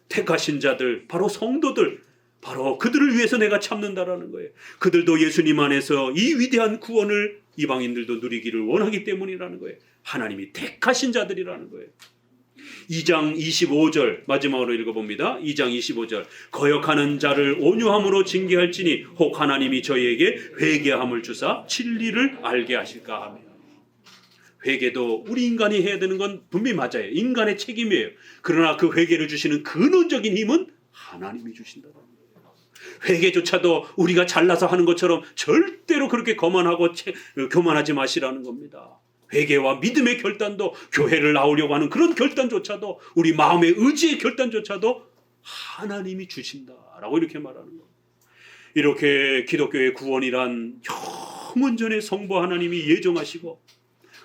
택하신 자들, 바로 성도들, 바로 그들을 위해서 내가 참는다라는 거예요. 그들도 예수님 안에서 이 위대한 구원을 이방인들도 누리기를 원하기 때문이라는 거예요. 하나님이 택하신 자들이라는 거예요. 2장 25절 마지막으로 읽어봅니다. 2장 25절 거역하는 자를 온유함으로 징계할지니 혹 하나님이 저희에게 회개함을 주사 진리를 알게 하실까 하며. 회개도 우리 인간이 해야 되는 건 분명히 맞아요. 인간의 책임이에요. 그러나 그 회개를 주시는 근원적인 힘은 하나님이 주신다는 거예요. 회개조차도 우리가 잘나서 하는 것처럼 절대로 그렇게 교만하지 마시라는 겁니다. 회개와 믿음의 결단도, 교회를 나오려고 하는 그런 결단조차도, 우리 마음의 의지의 결단조차도 하나님이 주신다라고 이렇게 말하는 거예요. 이렇게 기독교의 구원이란 영원 전에 성부 하나님이 예정하시고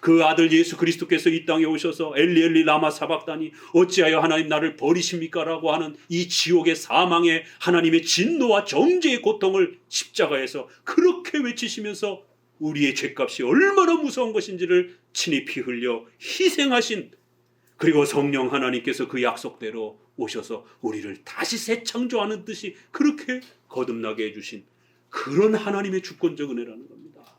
그 아들 예수 그리스도께서 이 땅에 오셔서 엘리 엘리 라마 사박다니 어찌하여 하나님 나를 버리십니까? 라고 하는 이 지옥의 사망의 하나님의 진노와 정죄의 고통을 십자가에서 그렇게 외치시면서 우리의 죄값이 얼마나 무서운 것인지를 친히 피 흘려 희생하신, 그리고 성령 하나님께서 그 약속대로 오셔서 우리를 다시 새 창조하는 듯이 그렇게 거듭나게 해주신 그런 하나님의 주권적 은혜라는 겁니다.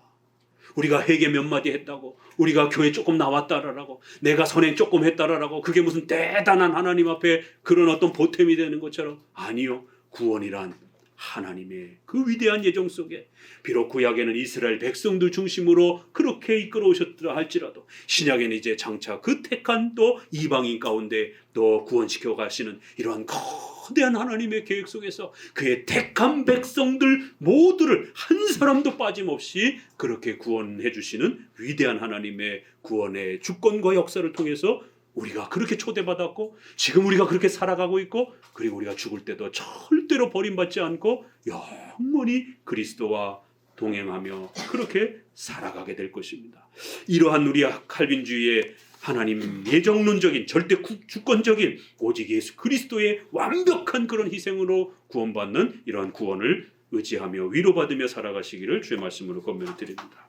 우리가 회개 몇 마디 했다고, 우리가 교회 조금 나왔다라고, 내가 선행 조금 했다라고 그게 무슨 대단한 하나님 앞에 그런 어떤 보탬이 되는 것처럼, 아니요. 구원이란 하나님의 그 위대한 예정 속에 비록 구약에는 이스라엘 백성들 중심으로 그렇게 이끌어 오셨더라 할지라도 신약에는 이제 장차 그 택한 또 이방인 가운데 또 구원시켜 가시는 이러한 거대한 하나님의 계획 속에서 그의 택한 백성들 모두를 한 사람도 빠짐없이 그렇게 구원해 주시는 위대한 하나님의 구원의 주권과 역사를 통해서 우리가 그렇게 초대받았고 지금 우리가 그렇게 살아가고 있고, 그리고 우리가 죽을 때도 절대로 버림받지 않고 영원히 그리스도와 동행하며 그렇게 살아가게 될 것입니다. 이러한 우리 칼빈주의의 하나님 예정론적인 절대 주권적인 오직 예수 그리스도의 완벽한 그런 희생으로 구원받는 이러한 구원을 의지하며 위로받으며 살아가시기를 주의 말씀으로 권면을 드립니다.